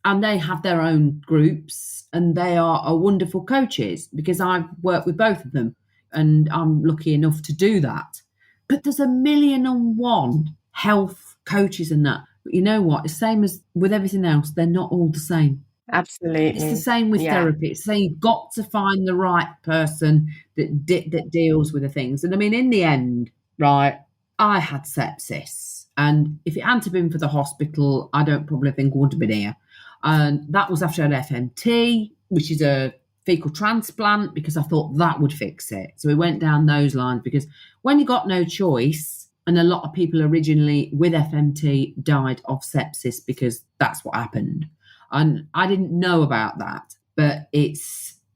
and they have their own groups, and they are wonderful coaches because I've worked with both of them, and I'm lucky enough to do that. But there's 1,000,001 health coaches and that. But you know what? It's the same as with everything else. They're not all the same. Absolutely. It's the same with therapy. It's the same. You've got to find the right person that deals with the things. And I mean, in the end, right, I had sepsis. And if it hadn't been for the hospital, I don't probably think I would have been here. And that was after I had FMT, which is a fecal transplant, because I thought that would fix it. So we went down those lines because when you got no choice, and a lot of people originally with FMT died of sepsis because that's what happened. And I didn't know about that, but and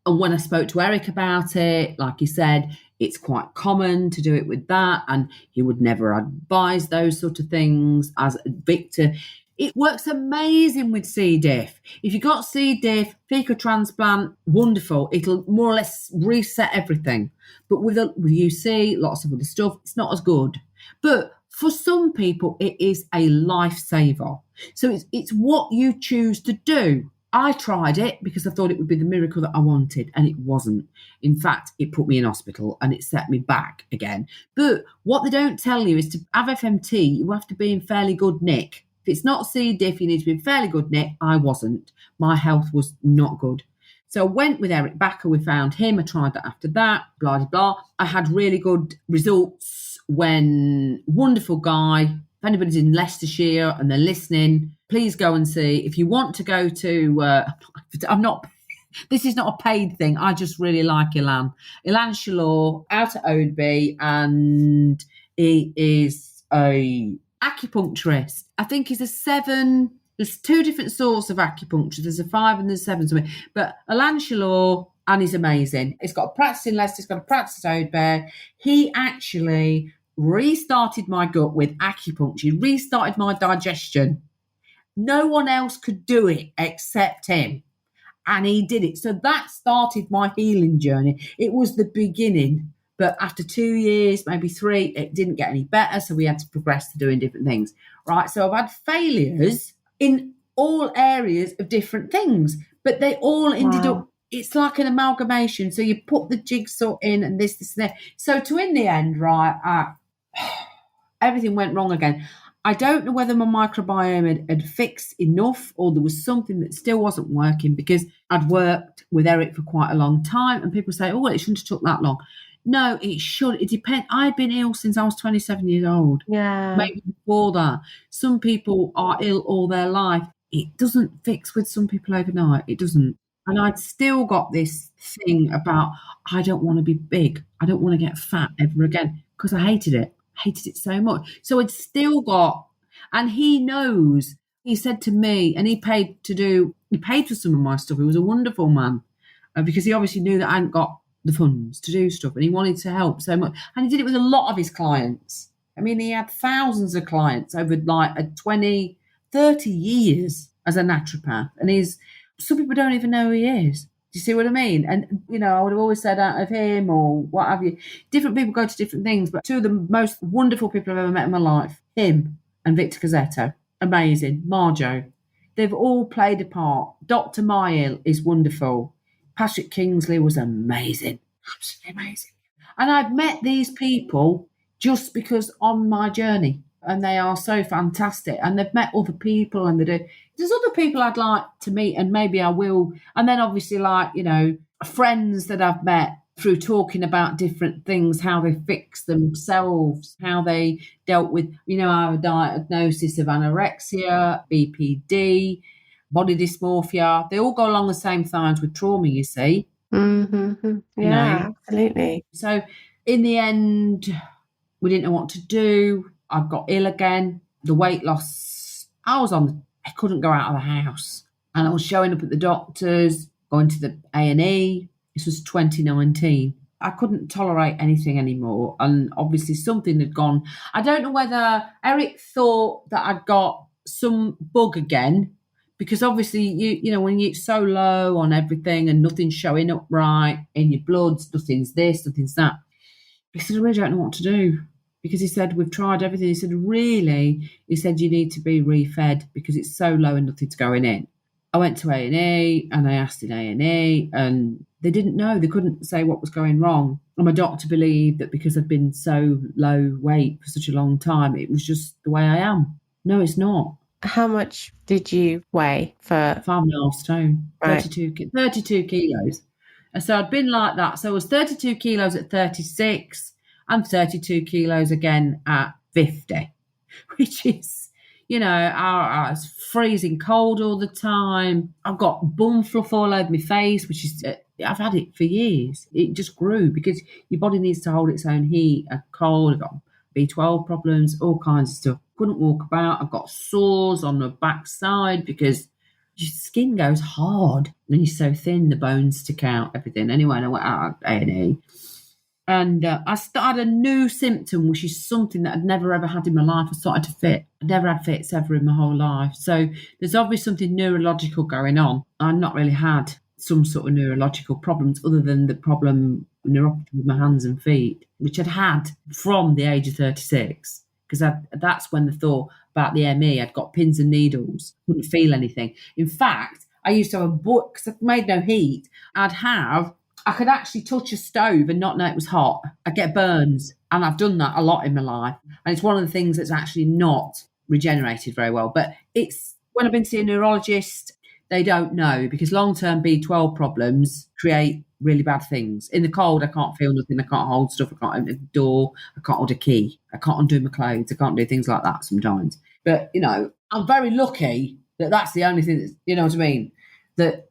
when I spoke to Eric about it, like he said, it's quite common to do it with that. And he would never advise those sort of things. As Victor, it works amazing with C. diff. If you've got C. diff, fecal transplant, wonderful. It'll more or less reset everything. But with UC, lots of other stuff, it's not as good. But For some people, it is a lifesaver. So it's what you choose to do. I tried it because I thought it would be the miracle that I wanted, and it wasn't. In fact, it put me in hospital and it set me back again. But what they don't tell you is to have FMT, you have to be in fairly good nick. If it's not C. diff, you need to be in fairly good nick. I wasn't. My health was not good. So I went with Eric Backer. We found him. I tried that after that, blah, blah, blah. I had really good results when wonderful guy. If anybody's in Leicestershire and they're listening, please go and see. If you want to go to, this is not a paid thing. I just really like Ilan Shalor out at Oadby, and he is a acupuncturist. I think he's a 7. There's 2 different sorts of acupuncture. There's a 5 and there's 7. Something. But Ilan Shalor, and he's amazing. He's got a practice in Leicester. He's got a practice at Oadby. He actually restarted my gut with acupuncture. He restarted my digestion. No one else could do it except him. And he did it. So that started my healing journey. It was the beginning. But after 2 years, maybe 3, it didn't get any better. So we had to progress to doing different things. Right. So I've had failures in all areas of different things, but they all ended up, it's like an amalgamation. So you put the jigsaw in and this, and that. So to in the end, right, everything went wrong again. I don't know whether my microbiome had fixed enough or there was something that still wasn't working, because I'd worked with Eric for quite a long time and people say, oh, well, it shouldn't have took that long. No, it should. It depends. I've been ill since I was 27 years old. Yeah. Maybe before that. Some people are ill all their life. It doesn't fix with some people overnight. It doesn't. And I'd still got this thing about, I don't want to be big. I don't want to get fat ever again, because I hated it. I hated it so much. So I'd still got, and he knows, he said to me, and he paid for some of my stuff. He was a wonderful man, because he obviously knew that I hadn't got the funds to do stuff, and he wanted to help so much. And he did it with a lot of his clients. I mean, he had thousands of clients over like a 20, 30 years as a naturopath. And some people don't even know who he is. Do you see what I mean? And, I would have always said out of him or what have you. Different people go to different things, but 2 of the most wonderful people I've ever met in my life, him and Victor Cazzetto, amazing. Marjo, they've all played a part. Dr. Mayil is wonderful. Patrick Kingsley was amazing, absolutely amazing. And I've met these people just because on my journey, and they are so fantastic. And they've met other people, and there's other people I'd like to meet, and maybe I will. And then obviously, friends that I've met through talking about different things, how they fix themselves, how they dealt with, I have a diagnosis of anorexia, BPD, body dysmorphia. They all go along the same lines with trauma, you see. Mm-hmm. Yeah, absolutely. So in the end, we didn't know what to do. I got ill again. The weight loss, I couldn't go out of the house. And I was showing up at the doctors, going to the A&E. This was 2019. I couldn't tolerate anything anymore. And obviously something had gone. I don't know whether Eric thought that I'd got some bug again, because obviously, you know, when you're so low on everything and nothing's showing up right in your bloods, nothing's this, nothing's that. He said, I really don't know what to do. Because he said, we've tried everything. He said, really? He said, you need to be refed because it's so low and nothing's going in. I went to A&E and I asked in A&E and they didn't know. They couldn't say what was going wrong. And my doctor believed that because I'd been so low weight for such a long time, it was just the way I am. No, it's not. How much did you weigh for? 5.5 stone, Right. 32 kilos. And so I'd been like that. So I was 32 kilos at 36 and 32 kilos again at 50, which is, you know, I was freezing cold all the time. I've got bum fluff all over my face, which is, I've had it for years. It just grew because your body needs to hold its own heat and cold. I've got B12 problems, all kinds of stuff. Couldn't walk about. I've got sores on the backside because your skin goes hard and you're so thin, the bones stick out, everything. Anyway, I went out at A&E. And I started a new symptom, which is something that I'd never ever had in my life. I started to fit. I'd never had fits ever in my whole life. So there's obviously something neurological going on. I've not really had some sort of neurological problems other than the problem neuropathy with my hands and feet, which I'd had from the age of 36. because that's when the thought about the ME. I'd got pins and needles, couldn't feel anything. In fact, I used to have a book because it made no heat. I could actually touch a stove and not know it was hot. I get burns, and I've done that a lot in my life. And it's one of the things that's actually not regenerated very well. But it's when I've been to see a neurologist, they don't know because long-term B12 problems create really bad things. In the cold, I can't feel nothing. I can't hold stuff. I can't open a door. I can't hold a key. I can't undo my clothes. I can't do things like that sometimes. But, I'm very lucky that that's the only thing that's, you know what I mean? That,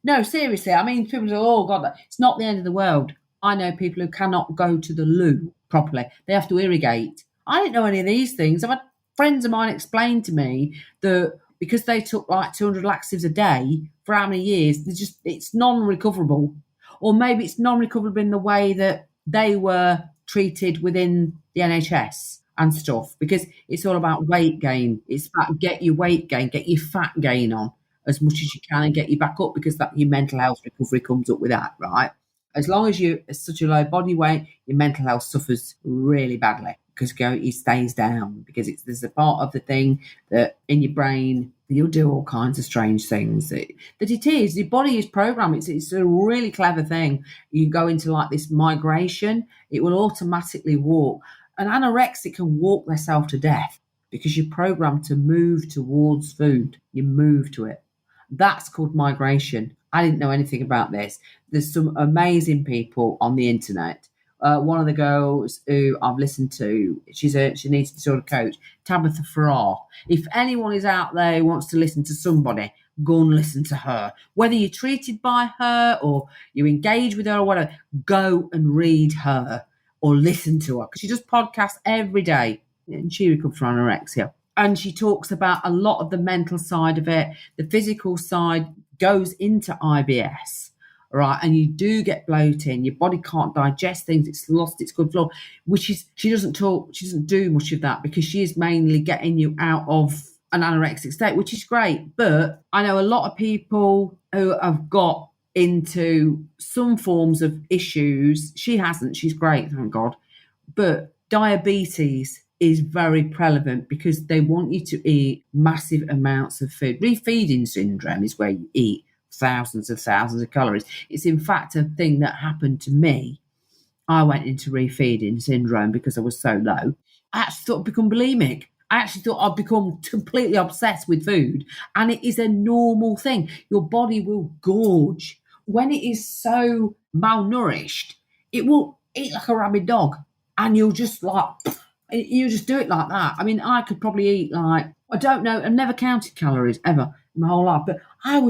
no, seriously, I mean, people say, oh, God, it's not the end of the world. I know people who cannot go to the loo properly. They have to irrigate. I didn't know any of these things. I've had friends of mine explain to me that because they took like 200 laxatives a day for how many years, it's non-recoverable. Or maybe it's non-recoverable in the way that they were treated within the NHS and stuff, because it's all about weight gain. It's about get your weight gain, get your fat gain on as much as you can and get you back up, because that your mental health recovery comes up with that, right? As long as you're such a low body weight, your mental health suffers really badly because it stays down, because there's a part of the thing that in your brain you'll do all kinds of strange things that it is. Your body is programmed. It's a really clever thing. You go into like this migration, it will automatically walk. An anorexic can walk themselves to death because you're programmed to move towards food. You move to it. That's called migration. I didn't know anything about this. There's some amazing people on the internet. One of the girls who I've listened to, she needs to sort of coach, Tabitha Farrar. If anyone is out there who wants to listen to somebody, go and listen to her. Whether you're treated by her or you engage with her or whatever, go and read her or listen to her, because she does podcasts every day, and she recovered from anorexia. And she talks about a lot of the mental side of it. The physical side goes into IBS, right? And you do get bloating. Your body can't digest things. It's lost its good flow, which is, she doesn't do much of that because she is mainly getting you out of an anorexic state, which is great. But I know a lot of people who have got into some forms of issues. She hasn't. She's great, thank God. But diabetes is very prevalent because they want you to eat massive amounts of food. Refeeding syndrome is where you eat thousands of calories. It's in fact a thing that happened to me. I went into refeeding syndrome because I was so low. I actually thought I'd become bulimic. I actually thought I'd become completely obsessed with food. And it is a normal thing. Your body will gorge. When it is so malnourished, it will eat like a rabid dog. And you just do it like that. I mean, I could probably eat I don't know, I've never counted calories ever in my whole life, but I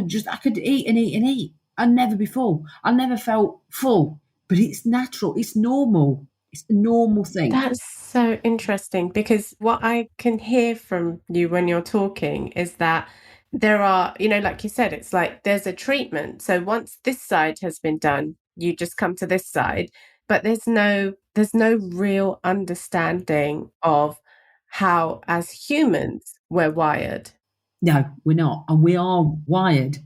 could eat and eat and eat and never be full. I never felt full, but it's natural. It's normal. It's a normal thing. That's so interesting, because what I can hear from you when you're talking is that there are, like you said, it's like there's a treatment. So once this side has been done, you just come to this side, but there's no real understanding of how, as humans, we're wired. No, we're not. And we are wired.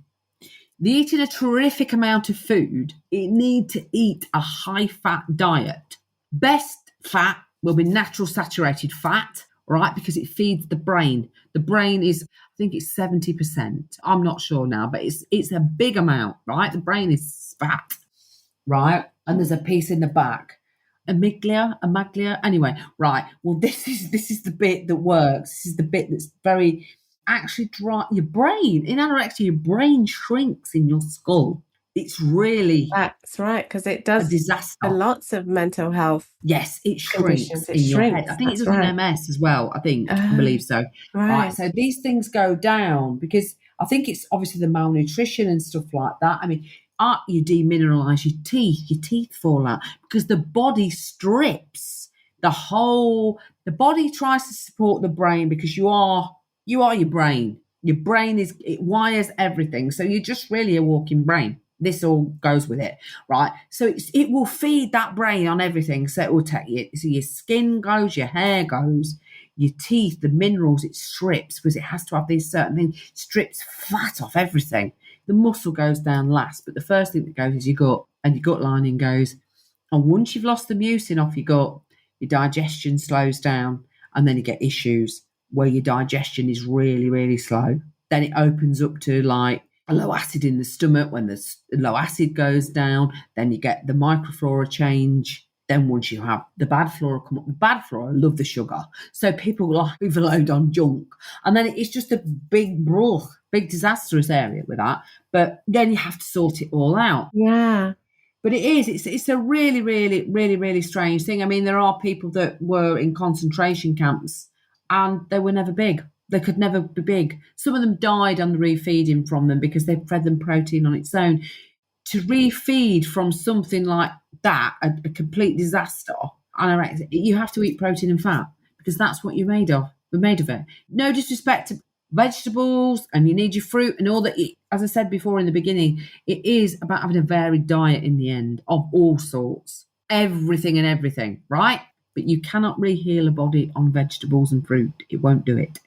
Eating a terrific amount of food, you need to eat a high-fat diet. Best fat will be natural saturated fat, right? Because it feeds the brain. The brain is, I think it's 70%. I'm not sure now, but it's a big amount, right? The brain is fat, right? And there's a piece in the back. Amygdala. Anyway, right. Well, this is the bit that works. This is the bit that's very actually dry. Your brain, in anorexia, your brain shrinks in your skull. It's really That's right, because it does a disaster. Lots of mental health. Yes, it shrinks in your head. I think it does in MS as well. I believe so. Right. So these things go down because I think it's obviously the malnutrition and stuff like that. I mean, you demineralize your teeth fall out because the body strips the body tries to support the brain because you are your brain. Your brain it wires everything. So you're just really a walking brain. This all goes with it, right? So it will feed that brain on everything. So it will take you. So your skin goes, your hair goes, your teeth, the minerals, it strips because it has to have these certain things. It strips fat off everything. The muscle goes down last, but the first thing that goes is your gut, and your gut lining goes. And once you've lost the mucin off your gut, your digestion slows down. and then you get issues where your digestion is really, really slow. Then it opens up to like a low acid in the stomach. When the low acid goes down, then you get the microflora change. Then once you have the bad flora come up, the bad flora love the sugar. So people like overload on junk. And then it's just a big disastrous area with that. But then you have to sort it all out. Yeah. But it's a really, really, really, really strange thing. I mean, there are people that were in concentration camps and they were never big. They could never be big. Some of them died on the refeeding from them because they fed them protein on its own. To refeed from something like that, a complete disaster, anorexia, you have to eat protein and fat because that's what you're made of. We're made of it. No disrespect to vegetables, and you need your fruit and all that. As I said before in the beginning, it is about having a varied diet in the end of all sorts, everything and everything, right? But you cannot reheal a body on vegetables and fruit. It won't do it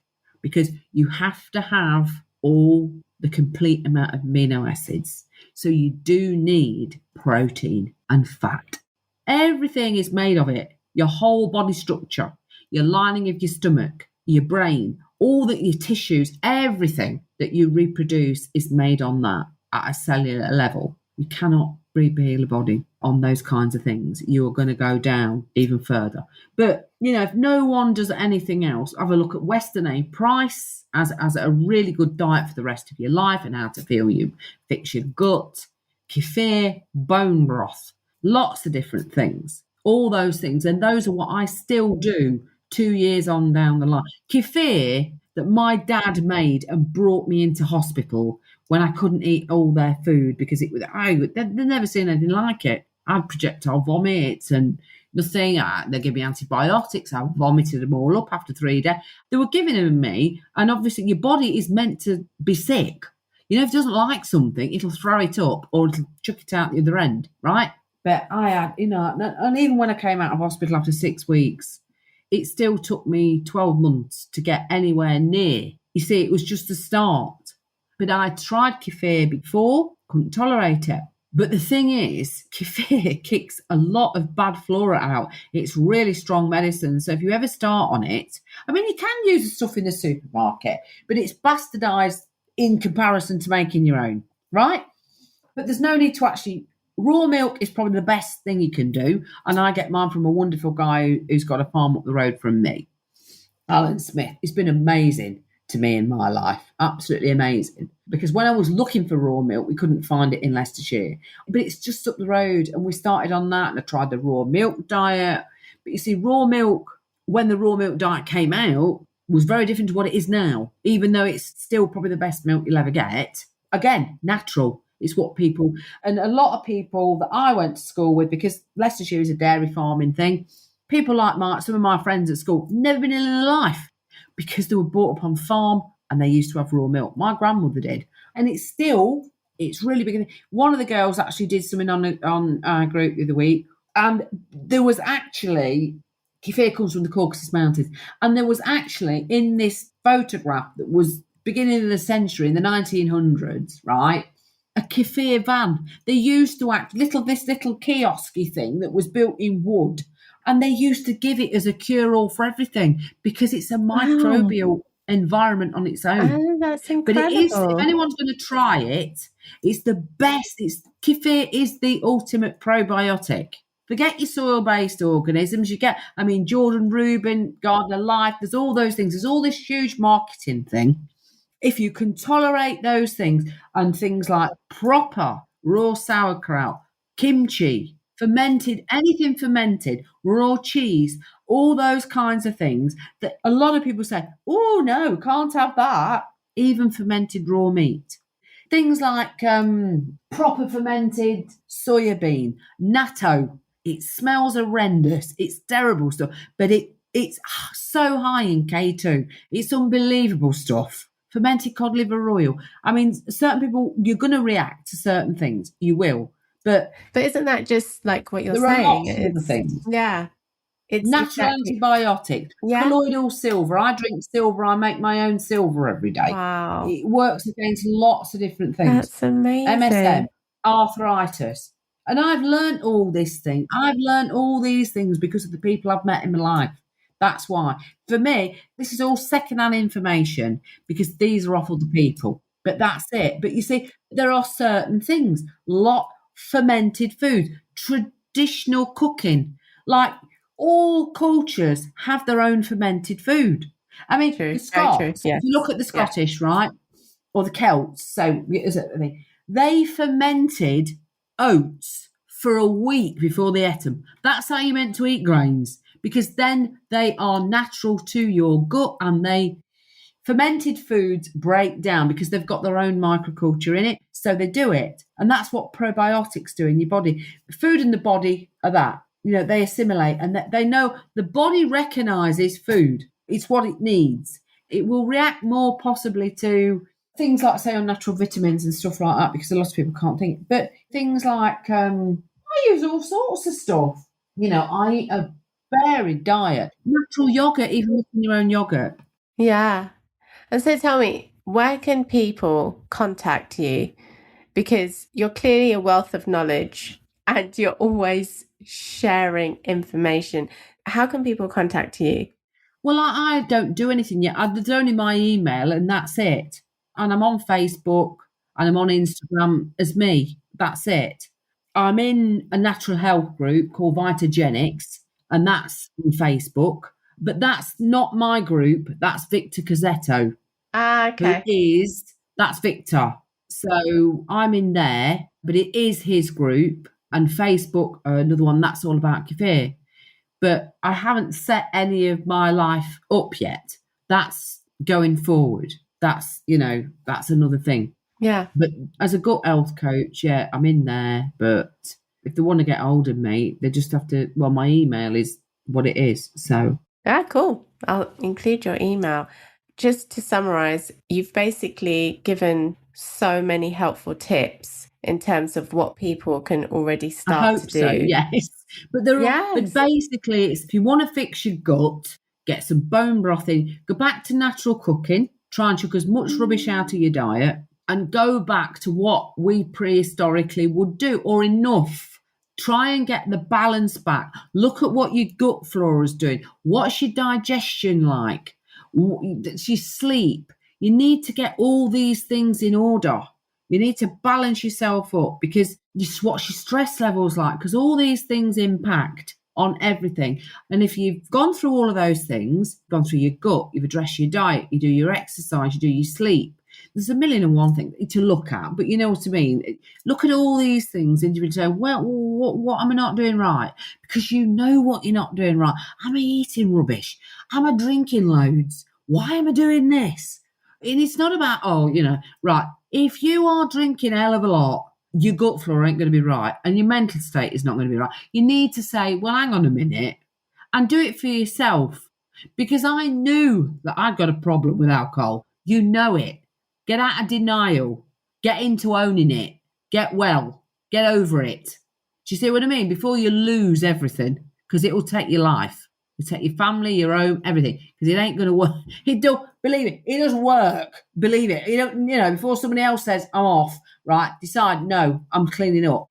because you have to have all the complete amount of amino acids. So you do need protein and fat. Everything is made of it. Your whole body structure, your lining of your stomach, your brain, all that your tissues, everything that you reproduce is made on that at a cellular level. You cannot rebuild a body on those kinds of things. You are going to go down even further. But, if no one does anything else, have a look at Western A Price as a really good diet for the rest of your life and how to feel you fix your gut, kefir, bone broth, lots of different things, all those things. And those are what I still do 2 years on down the line. Kefir that my dad made and brought me into hospital when I couldn't eat all their food because they'd never seen anything like it. I had projectile vomits and nothing. They gave me antibiotics. I vomited them all up after 3 days. They were giving them me, and obviously your body is meant to be sick. If it doesn't like something, it'll throw it up or it'll chuck it out the other end, right? But I had, and even when I came out of hospital after 6 weeks, it still took me 12 months to get anywhere near. You see, it was just a start. But I tried kefir before, couldn't tolerate it. But the thing is, kefir kicks a lot of bad flora out. It's really strong medicine. So if you ever start on it, I mean, you can use the stuff in the supermarket, but it's bastardized in comparison to making your own, right? But there's no need to actually. Raw milk is probably the best thing you can do. And I get mine from a wonderful guy who's got a farm up the road from me, Alan Smith. It's been amazing to me in my life. Absolutely amazing. Because when I was looking for raw milk, we couldn't find it in Leicestershire. But it's just up the road. And we started on that. And I tried the raw milk diet. But you see, raw milk, when the raw milk diet came out, was very different to what it is now. Even though it's still probably the best milk you'll ever get. Again, natural. It's what people, and a lot of people that I went to school with, because Leicestershire is a dairy farming thing, people like some of my friends at school, never been in their life because they were brought up on farm and they used to have raw milk. My grandmother did. And it's really big. One of the girls actually did something on our group the other week, and there was actually, kefir comes from the Caucasus Mountains, and there was actually in this photograph that was beginning of the century, in the 1900s, right, a kefir van. They used to act this little kiosky thing that was built in wood, and they used to give it as a cure-all for everything because it's a microbial environment on its own. Oh, that's incredible. But it is, if anyone's going to try it, it's the best. Kefir is the ultimate probiotic. Forget your soil-based organisms. Jordan Rubin, Gardener Life, there's all those things. There's all this huge marketing thing. If you can tolerate those things and things like proper raw sauerkraut, kimchi, anything fermented, raw cheese, all those kinds of things that a lot of people say, oh, no, can't have that. Even fermented raw meat. Things like proper fermented soya bean, natto. It smells horrendous. It's terrible stuff, but it's so high in K2. It's unbelievable stuff. Fermented cod liver oil. I mean, certain people, you're going to react to certain things. You will. But isn't that just like what you're saying? There are lots of other things. Yeah. It's natural antibiotic. Yeah. Colloidal silver. I drink silver. I make my own silver every day. Wow. It works against lots of different things. That's amazing. MSM, arthritis. And I've learned all this thing. I've learned all these things because of the people I've met in my life. That's why. For me, this is all second-hand information because these are off other people. But that's it. But you see, there are certain things, fermented food, traditional cooking, like all cultures have their own fermented food. I mean, True. the Very true. Scots, if Yes. you look at the Yeah. Scottish, right, or the Celts, so they fermented oats for a week before they ate them. That's how you're meant to eat grains because then they are natural to your gut and fermented foods break down because they've got their own microculture in it. So they do it. And that's what probiotics do in your body. Food in the body are that. They assimilate and they know the body recognizes food. It's what it needs. It will react more possibly to things like, say, unnatural vitamins and stuff like that because a lot of people can't think. But things like, I use all sorts of stuff. I eat a varied diet. Natural yogurt, even making your own yogurt. Yeah. And so tell me, where can people contact you? Because you're clearly a wealth of knowledge and you're always sharing information. How can people contact you? Well, I don't do anything yet. There's only my email and that's it. And I'm on Facebook and I'm on Instagram as me. That's it. I'm in a natural health group called Vitagenics and that's on Facebook. But that's not my group. That's Victor Cazzetto. Ah, okay. That's Victor. So I'm in there, but it is his group and Facebook, another one that's all about kefir. But I haven't set any of my life up yet. That's going forward. That's another thing. Yeah. But as a gut health coach, yeah, I'm in there. But if they want to get hold of me, they just have to, well, my email is what it is. So. Ah, cool. I'll include your email. Just to summarize, you've basically given so many helpful tips in terms of what people can already start to do. So, yes. But but basically, it's if you want to fix your gut, get some bone broth in, go back to natural cooking, try and chuck as much rubbish out of your diet, and go back to what we prehistorically would do, or enough. Try and get the balance back. Look at what your gut flora is doing. What's your digestion like? Your sleep. You need to get all these things in order. You need to balance yourself up because what's your stress levels like? Because all these things impact on everything. And if you've gone through all of those things, gone through your gut, you've addressed your diet, you do your exercise, you do your sleep, there's a million and one things to look at. But you know what I mean? Look at all these things and you say, well, what am I not doing right? Because you know what you're not doing right. Am I eating rubbish? Am I drinking loads? Why am I doing this? And it's not about, right. If you are drinking a hell of a lot, your gut flora ain't going to be right and your mental state is not going to be right. You need to say, well, hang on a minute and do it for yourself because I knew that I'd got a problem with alcohol. You know it. Get out of denial. Get into owning it. Get well. Get over it. Do you see what I mean? Before you lose everything because it will take your life. It'll take your family, your home, everything because it ain't going to work. Believe it. It doesn't work. Believe it. Before somebody else says, I'm off, right? Decide, no, I'm cleaning up.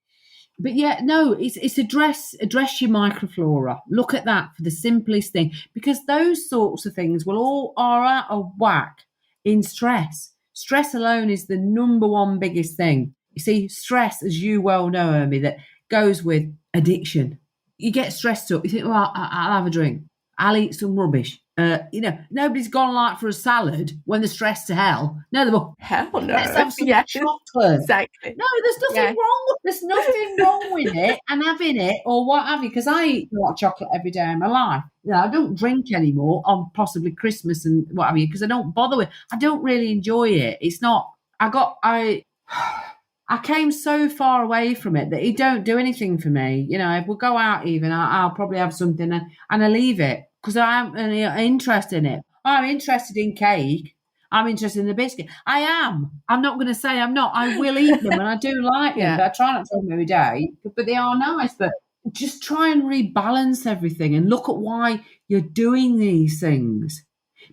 But yeah, no, it's address your microflora. Look at that for the simplest thing because those sorts of things are out of whack in stress. Stress alone is the number one biggest thing. You see, stress, as you well know, Amy, that goes with addiction. You get stressed up. You think, well, I'll have a drink. I'll eat some rubbish. Nobody's gone like for a salad when they're stressed to hell. No, they're like, hell no. Let's have some chocolate. Exactly. No, there's nothing wrong. There's nothing wrong with it and having it or what have you. Because I eat hot chocolate every day in my life. I don't drink anymore on possibly Christmas and what have you because I don't bother with. I don't really enjoy it. It's not. I came so far away from it that it don't do anything for me. If we'll go out even, I'll probably have something and I leave it because I'm interested in it. I'm interested in cake. I'm interested in the biscuit. I am. I'm not going to say I'm not. I will eat them and I do like them. But I try not to have them every day. But they are nice. But just try and rebalance everything and look at why you're doing these things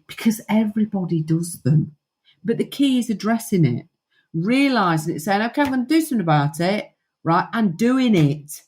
because everybody does them. But the key is addressing it. Realising it, saying, okay, I'm going to do something about it, right, and doing it.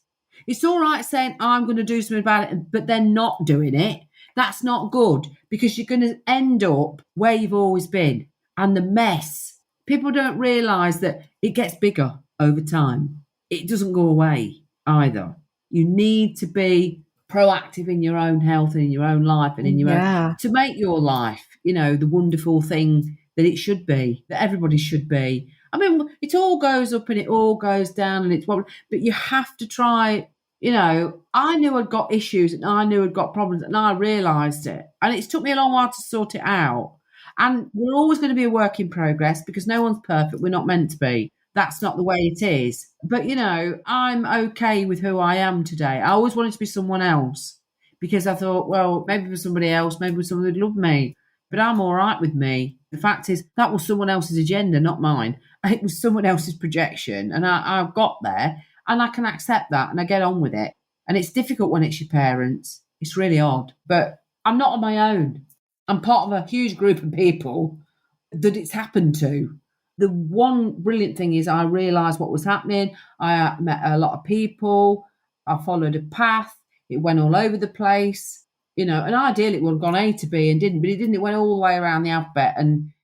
It's all right saying, I'm going to do something about it, but then not doing it, That's not good, because you're going to end up where you've always been. And the mess, people don't realise that it gets bigger over time. It doesn't go away either. You need to be proactive in your own health and in your own life and in your own, to make your life, the wonderful thing that it should be, that everybody should be. I mean, it all goes up and it all goes down, and but you have to try. I knew I'd got issues and I knew I'd got problems, and I realised it. And it's took me a long while to sort it out. And we're always going to be a work in progress, because no one's perfect. We're not meant to be. That's not the way it is. But, I'm okay with who I am today. I always wanted to be someone else, because I thought, well, maybe for somebody else, maybe for someone who'd love me. But I'm all right with me. The fact is, that was someone else's agenda, not mine. It was someone else's projection. And I've got there, and I can accept that, and I get on with it. And it's difficult when it's your parents. It's really odd. But I'm not on my own. I'm part of a huge group of people that it's happened to. The one brilliant thing is I realised what was happening. I met a lot of people. I followed a path. It went all over the place, and ideally it would have gone A to B and didn't, but it didn't. It went all the way around the alphabet.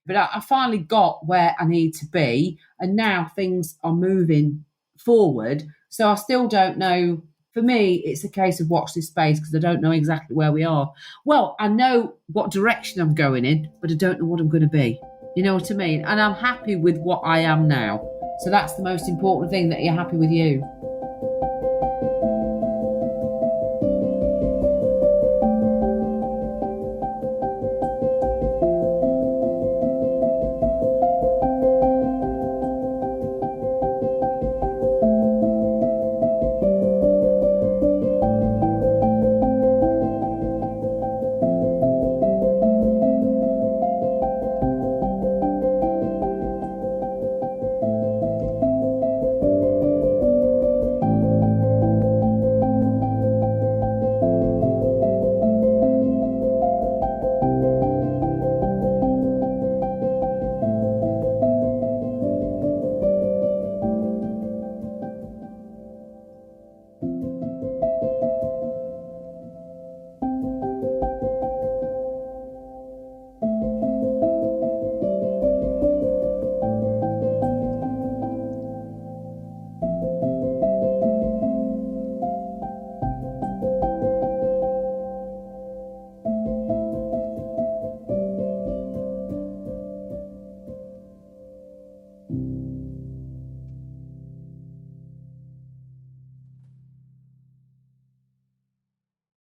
But I finally got where I need to be, and now things are moving forward. So I still don't know. For me, it's a case of watch this space, because I don't know exactly where we are. Well, I know what direction I'm going in, but I don't know what I'm going to be. You know what I mean? And I'm happy with what I am now. So that's the most important thing, that you're happy with you.